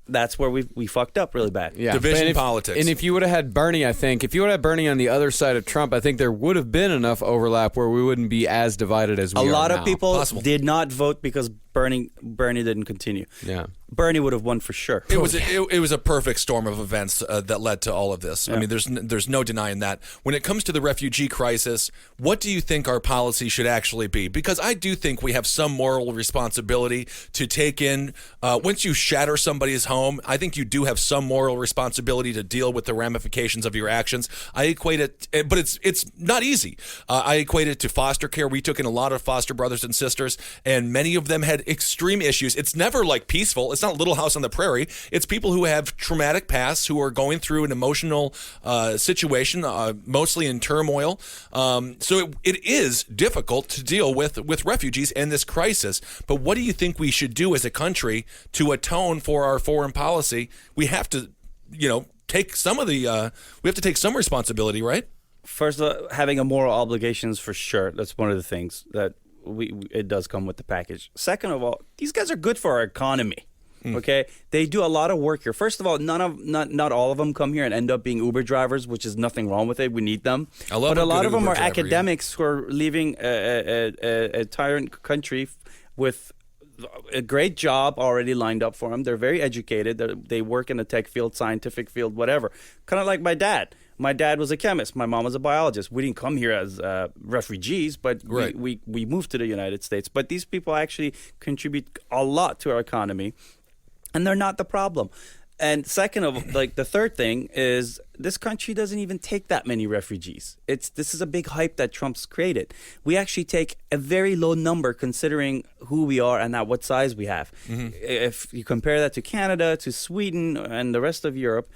[SPEAKER 6] that's where we fucked up really bad.
[SPEAKER 7] Yeah.
[SPEAKER 5] Division politics.
[SPEAKER 7] And if you would have had Bernie, I think, if you would have had Bernie on the other side of Trump, I think there would have been enough overlap where we wouldn't be as divided as we are now.
[SPEAKER 6] A lot of people did not vote because Bernie didn't continue.
[SPEAKER 7] Yeah.
[SPEAKER 6] Bernie would have won for sure.
[SPEAKER 5] It was a perfect storm of events that led to all of this.
[SPEAKER 6] Yeah.
[SPEAKER 5] I mean, there's no denying that. When it comes to the refugee crisis, what do you think our policy should actually be? Because I do think we have some moral responsibility to take in. Once you shatter somebody's home, I think you do have some moral responsibility to deal with the ramifications of your actions. I equate it, but it's not easy. I equate it to foster care. We took in a lot of foster brothers and sisters, and many of them had extreme issues. It's never like peaceful. It's not Little House on the Prairie. It's people who have traumatic pasts who are going through an emotional situation, mostly in turmoil. So it is difficult to deal with refugees and this crisis. But what do you think we should do as a country to atone for our foreign policy? We have to, take some of we have to take some responsibility, right?
[SPEAKER 6] First, having a moral obligations for sure. That's one of the things that it does come with the package. Second of all, these guys are good for our economy. Okay, they do a lot of work here. First of all, not all of them come here and end up being Uber drivers, which is nothing wrong with it. We need them. But a lot of them are academics who are leaving a tyrant country with a great job already lined up for them. They're very educated. They work in the tech field, scientific field, whatever. Kind of like my dad. My dad was a chemist. My mom was a biologist. We didn't come here as refugees, but we moved to the United States. But these people actually contribute a lot to our economy, and they're not the problem. And second of the third thing is this country doesn't even take that many refugees. This is a big hype that Trump's created. We actually take a very low number considering who we are and at what size we have. Mm-hmm. If you compare that to Canada, to Sweden, and the rest of Europe,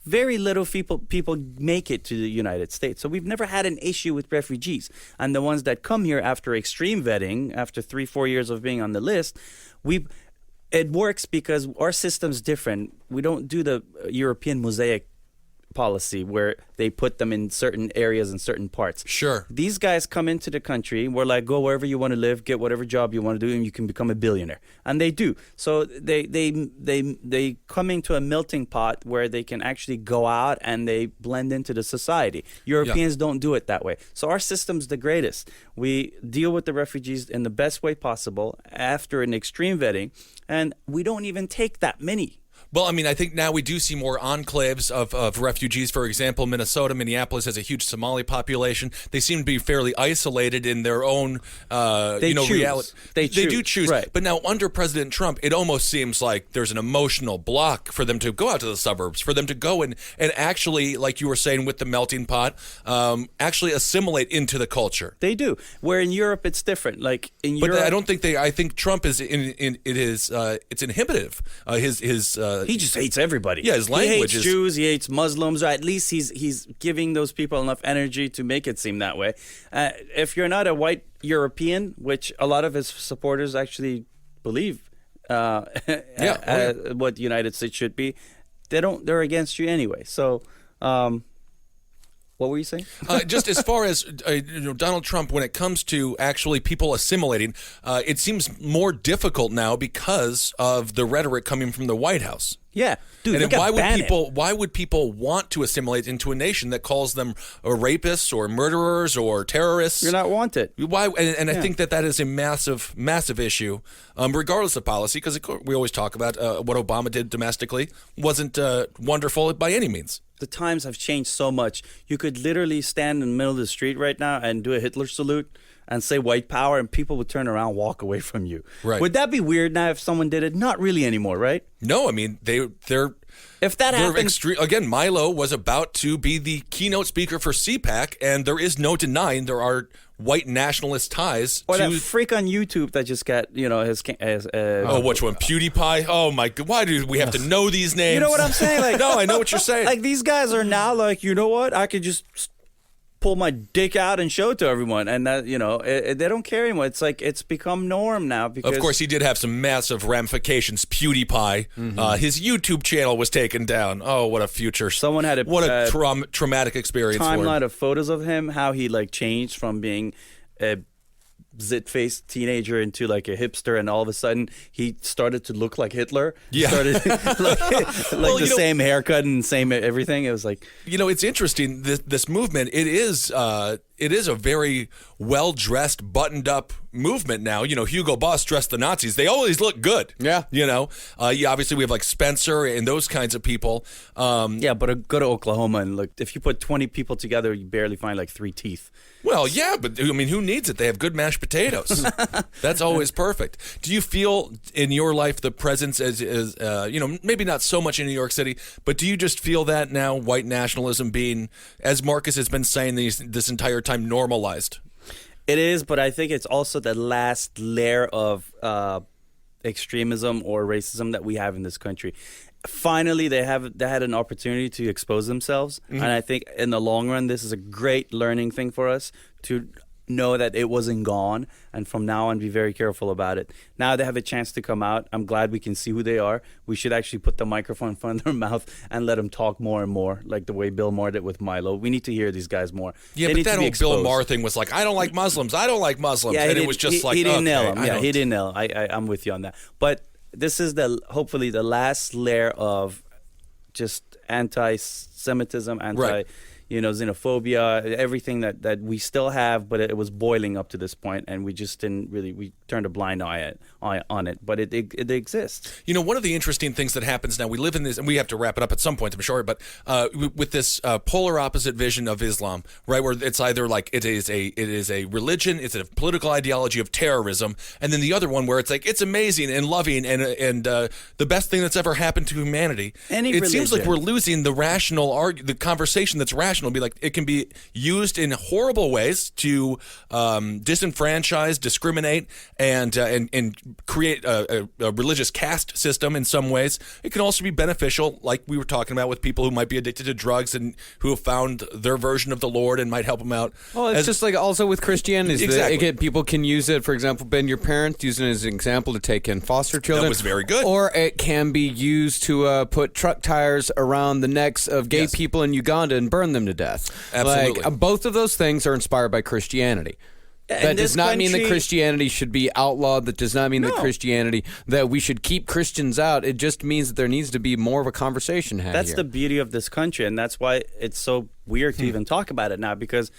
[SPEAKER 6] very little people make it to the United States. So we've never had an issue with refugees. And the ones that come here after extreme vetting, after 3-4 years of being on the list, it works because our system's different. We don't do the European mosaic policy where they put them in certain areas and certain parts. Sure. These guys come into the country. We're like, go wherever you want to live, get whatever job you want to do, and you can become a billionaire. And they do. So they come into a melting pot where they can actually go out and they blend into the society. Europeans don't do it that way. So our system's the greatest. We deal with the refugees in the best way possible after an extreme vetting, and we don't even take that many.
[SPEAKER 5] Well, I mean, I think now we do see more enclaves of refugees. For example, Minneapolis has a huge Somali population. They seem to be fairly isolated in their own, reality. They do choose. Right. But now under President Trump, it almost seems like there's an emotional block for them to go out to the suburbs, for them to go and actually, like you were saying with the melting pot, actually assimilate into the culture.
[SPEAKER 6] They do. Where in Europe, it's different. Like in Europe,
[SPEAKER 5] I don't think I think Trump is it's inhibitive.
[SPEAKER 6] He just hates everybody.
[SPEAKER 5] Yeah, his language
[SPEAKER 6] He hates Jews, he hates Muslims, or at least he's giving those people enough energy to make it seem that way. If you're not a white European, which a lot of his supporters actually believe what the United States should be, they're against you anyway. So what were you saying?
[SPEAKER 5] Just as far as Donald Trump, when it comes to actually people assimilating, it seems more difficult now because of the rhetoric coming from the White House.
[SPEAKER 6] Yeah, dude.
[SPEAKER 5] And why would people want to assimilate into a nation that calls them rapists or murderers or terrorists?
[SPEAKER 6] You're not wanted.
[SPEAKER 5] Why? And I think that is a massive, massive issue, regardless of policy. Because we always talk about what Obama did domestically wasn't wonderful by any means.
[SPEAKER 6] The times have changed so much. You could literally stand in the middle of the street right now and do a Hitler salute and say white power, and people would turn around and walk away from you.
[SPEAKER 5] Right.
[SPEAKER 6] Would that be weird now if someone did it? Not really anymore, right?
[SPEAKER 5] No, I mean they're
[SPEAKER 6] If that happens,
[SPEAKER 5] again, Milo was about to be the keynote speaker for CPAC, and there is no denying there are white nationalist ties.
[SPEAKER 6] or
[SPEAKER 5] to
[SPEAKER 6] that freak on YouTube that just got his
[SPEAKER 5] which one? PewDiePie? Oh my God! Why do we have to know these names?
[SPEAKER 6] You know what I'm saying? Like,
[SPEAKER 5] no, I know what you're saying.
[SPEAKER 6] Like, these guys are now like, you know what? I could just pull my dick out and show it to everyone, and that they don't care anymore. It's like it's become norm now. Because
[SPEAKER 5] of course, he did have some massive ramifications. PewDiePie, his YouTube channel was taken down. Oh, what a future!
[SPEAKER 6] Someone had
[SPEAKER 5] a traumatic experience.
[SPEAKER 6] Timeline of photos of him, how he like changed from being a zit-faced teenager into like a hipster, and all of a sudden he started to look like Hitler.
[SPEAKER 5] Yeah,
[SPEAKER 6] started like the same haircut and same everything. It was like,
[SPEAKER 5] it's interesting. This movement, it is a very well-dressed, buttoned-up movement now. Hugo Boss dressed the Nazis. They always look good.
[SPEAKER 7] Yeah.
[SPEAKER 5] Obviously we have like Spencer and those kinds of people.
[SPEAKER 6] But go to Oklahoma and look. If you put 20 people together, you barely find like 3 teeth.
[SPEAKER 5] Well, yeah, but I mean, who needs it? They have good mashed potatoes. That's always perfect. Do you feel in your life the presence as maybe not so much in New York City, but do you just feel that now, white nationalism being, as Marcus has been saying this entire time, normalized?
[SPEAKER 6] It is, but I think it's also the last layer of extremism or racism that we have in this country. Finally, they had an opportunity to expose themselves, and I think in the long run, this is a great learning thing for us to know that it wasn't gone, and from now on, be very careful about it. Now they have a chance to come out. I'm glad we can see who they are. We should actually put the microphone in front of their mouth and let them talk more and more, like the way Bill Maher did with Milo. We need to hear these guys more.
[SPEAKER 5] Yeah, but that old Bill Maher thing was like, I don't like Muslims. I don't like Muslims.
[SPEAKER 6] Yeah,
[SPEAKER 5] and it was just
[SPEAKER 6] he didn't nail him. Yeah, he didn't nail him. I'm with you on that. But this is hopefully the last layer of just anti-Semitism, xenophobia, everything that we still have, but it was boiling up to this point, and we just didn't really, we turned a blind eye on it, but it exists.
[SPEAKER 5] One of the interesting things that happens now, we live in this, and we have to wrap it up at some point, I'm sure, but with this polar opposite vision of Islam, right, where it's either like it is a religion, it's a political ideology of terrorism, and then the other one where it's like it's amazing and loving and the best thing that's ever happened to humanity. It seems like we're losing the the conversation that's rational. Be like, it can be used in horrible ways to disenfranchise, discriminate, and create a religious caste system in some ways. It can also be beneficial, like we were talking about, with people who might be addicted to drugs and who have found their version of the Lord and might help them out.
[SPEAKER 7] Well, it's just like also with Christianity.
[SPEAKER 5] Exactly.
[SPEAKER 7] People can use it, for example, Ben, your parents using it as an example to take in foster children.
[SPEAKER 5] That was very good.
[SPEAKER 7] Or it can be used to put truck tires around the necks of gay people in Uganda and burn them to death.
[SPEAKER 5] Absolutely.
[SPEAKER 7] Like, both of those things are inspired by Christianity. That does not mean that Christianity should be outlawed. That does not mean that we should keep Christians out. It just means that there needs to be more of a conversation had
[SPEAKER 6] That's
[SPEAKER 7] here.
[SPEAKER 6] the beauty of this country, and that's why it's so weird to even talk about it now, because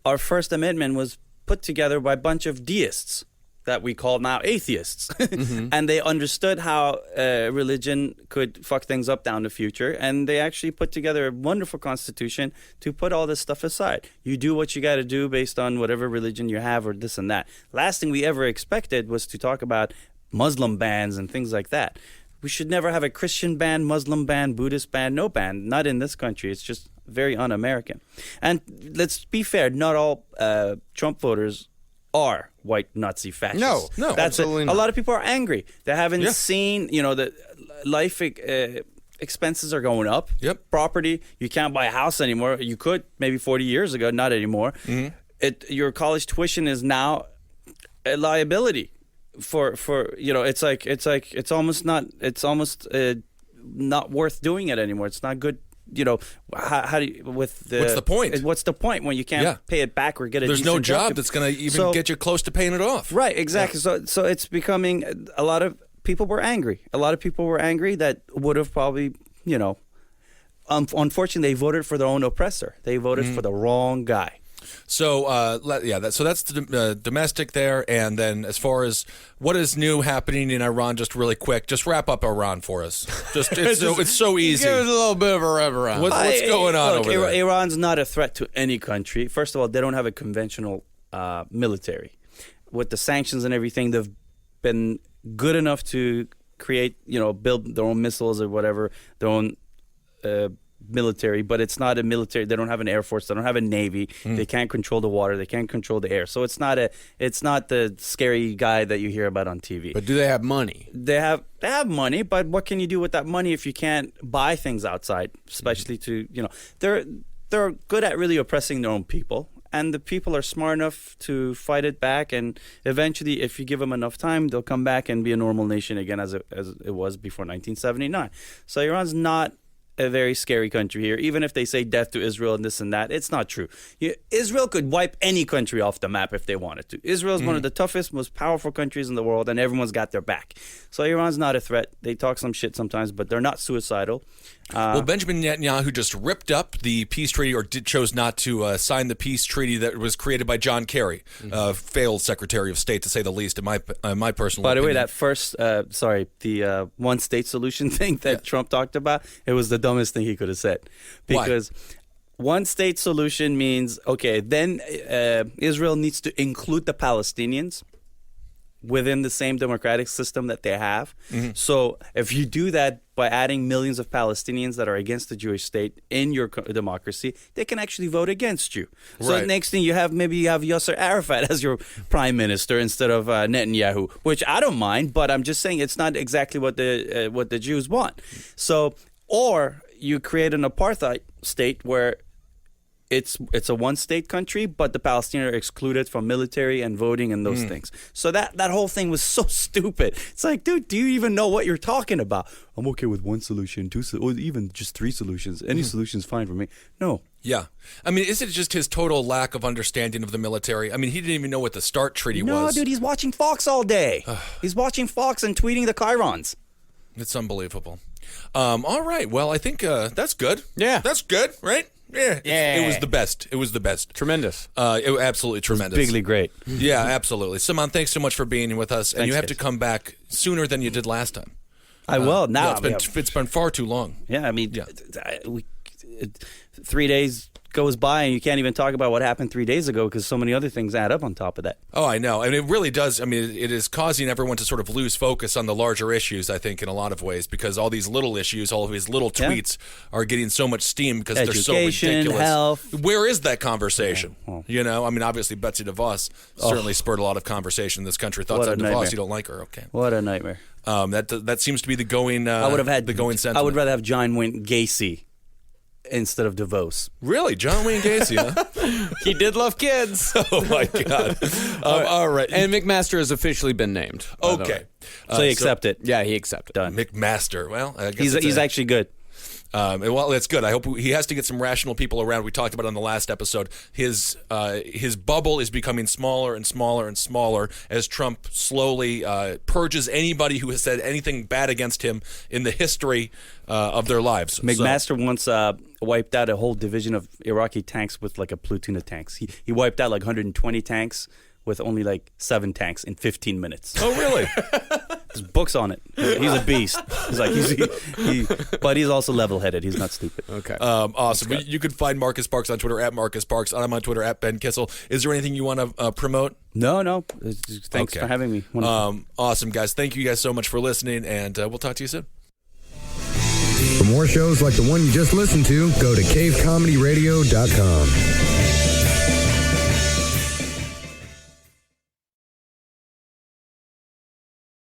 [SPEAKER 6] our First Amendment was put together by a bunch of deists that we call now atheists. And they understood how religion could fuck things up down the future, and they actually put together a wonderful constitution to put all this stuff aside. You do what you got to do based on whatever religion you have or this and that. Last thing we ever expected was to talk about Muslim bans and things like that. We should never have a Christian ban, Muslim ban, Buddhist ban, no ban. Not in this country. It's just very un-American. And let's be fair, not all Trump voters are white Nazi fascists.
[SPEAKER 5] No,
[SPEAKER 6] that's
[SPEAKER 7] absolutely not.
[SPEAKER 6] A lot of people are angry. They haven't seen, the life expenses are going up.
[SPEAKER 5] Yep.
[SPEAKER 6] Property, you can't buy a house anymore. You could maybe 40 years ago, not anymore. Your college tuition is now a liability for it's almost not worth doing it anymore. It's not good. How do you, with the
[SPEAKER 5] what's the point?
[SPEAKER 6] What's the point when you can't pay it back or get a
[SPEAKER 5] There's no
[SPEAKER 6] decent
[SPEAKER 5] job that's going to even get you close to paying it off.
[SPEAKER 6] Right, exactly. So it's becoming, a lot of people were angry. A lot of people were angry that would have probably, unfortunately, they voted for their own oppressor. They voted for the wrong guy.
[SPEAKER 5] So, so that's the domestic there. And then as far as what is new happening in Iran, just really quick, just wrap up Iran for us. It's so easy.
[SPEAKER 7] Give us a little bit of a wraparound.
[SPEAKER 5] What's going on over there?
[SPEAKER 6] Iran's not a threat to any country. First of all, they don't have a conventional military. With the sanctions and everything, they've been good enough to create, build their own missiles or whatever, their own military, but it's not a military. They don't have an air force. They don't have a navy. They can't control the water. They can't control the air. So it's not the scary guy that you hear about on TV.
[SPEAKER 7] But do they have money?
[SPEAKER 6] They have money, but what can you do with that money if you can't buy things outside? Especially they're good at really oppressing their own people, and the people are smart enough to fight it back. And eventually, if you give them enough time, they'll come back and be a normal nation again, as it was before 1979. So Iran's not a very scary country here, even if they say death to Israel and this and that. It's not true. Israel could wipe any country off the map if they wanted to. Israel is one of the toughest, most powerful countries in the world, and everyone's got their back. So Iran's not a threat. They talk some shit sometimes, but they're not suicidal.
[SPEAKER 5] Well, Benjamin Netanyahu just ripped up the peace treaty, or chose not to sign the peace treaty that was created by John Kerry, failed Secretary of State, to say the least, in my personal opinion.
[SPEAKER 6] By the way, that first, the one-state solution thing that Trump talked about, it was the dumbest thing he could have said. Because one-state solution means, okay, then Israel needs to include the Palestinians within the same democratic system that they have. So if you do that by adding millions of Palestinians that are against the Jewish state in your democracy, they can actually vote against you. So the next thing you have Yasser Arafat as your prime minister instead of Netanyahu, which I don't mind, but I'm just saying it's not exactly what the Jews want. So, or you create an apartheid state where it's a one-state country, but the Palestinians are excluded from military and voting and those things. So that whole thing was so stupid. It's like, dude, do you even know what you're talking about? I'm okay with one solution, two, or even just three solutions. Any solution's fine for me. No.
[SPEAKER 5] Yeah. I mean, is it just his total lack of understanding of the military? I mean, he didn't even know what the START treaty was.
[SPEAKER 6] No, dude, he's watching Fox all day. He's watching Fox and tweeting the chyrons.
[SPEAKER 5] It's unbelievable. All right. Well, I think that's good.
[SPEAKER 7] Yeah.
[SPEAKER 5] That's good, right? Yeah. It was the best. It was the best.
[SPEAKER 7] Tremendous.
[SPEAKER 5] It was absolutely tremendous.
[SPEAKER 6] Bigly great.
[SPEAKER 5] Yeah, absolutely. Simon, thanks so much for being with us. And
[SPEAKER 6] Thanks,
[SPEAKER 5] you have
[SPEAKER 6] guys.
[SPEAKER 5] to come back sooner than you did last time.
[SPEAKER 6] I will now.
[SPEAKER 5] It's been far too long.
[SPEAKER 6] Yeah, I mean, 3 days goes by and you can't even talk about what happened 3 days ago because so many other things add up on top of that.
[SPEAKER 5] Oh, I know. I mean, it really does. I mean, it is causing everyone to sort of lose focus on the larger issues, I think, in a lot of ways, because all these little issues, all of these little tweets are getting so much steam because they're so ridiculous.
[SPEAKER 6] Health.
[SPEAKER 5] Where is that conversation?
[SPEAKER 6] Yeah, well.
[SPEAKER 5] You know, I mean, obviously, Betsy DeVos certainly spurred a lot of conversation in this country. Thoughts on DeVos? You don't like her? Okay.
[SPEAKER 6] What a nightmare.
[SPEAKER 5] That seems to be the going.
[SPEAKER 6] I would have had
[SPEAKER 5] the going sentiment.
[SPEAKER 6] I would rather have John Wayne Gacy instead of DeVos.
[SPEAKER 5] Really, John Wayne Gacy? Huh?
[SPEAKER 7] He did love kids.
[SPEAKER 5] Oh my God! All right,
[SPEAKER 7] And McMaster has officially been named.
[SPEAKER 5] Okay,
[SPEAKER 6] So you accept it.
[SPEAKER 7] Yeah, he accepted.
[SPEAKER 6] Done.
[SPEAKER 5] McMaster. Well, I guess
[SPEAKER 6] He's actually good.
[SPEAKER 5] Well, that's good. I hope he has to get some rational people around. We talked about it on the last episode. His bubble is becoming smaller and smaller and smaller as Trump slowly purges anybody who has said anything bad against him in the history of their lives.
[SPEAKER 6] McMaster once wiped out a whole division of Iraqi tanks with like a platoon of tanks. He wiped out like 120 tanks with only like 7 tanks in 15 minutes.
[SPEAKER 5] Oh, really?
[SPEAKER 6] There's books on it. He's a beast. He's like but he's also level-headed. He's not stupid.
[SPEAKER 7] Okay.
[SPEAKER 5] Awesome. You can find Marcus Parks on Twitter at Marcus Parks. I'm on Twitter at Ben Kissel. Is there anything you want to promote?
[SPEAKER 6] No. Thanks for having me.
[SPEAKER 5] Awesome, guys. Thank you guys so much for listening, and we'll talk to you soon.
[SPEAKER 8] For more shows like the one you just listened to, go to cavecomedyradio.com.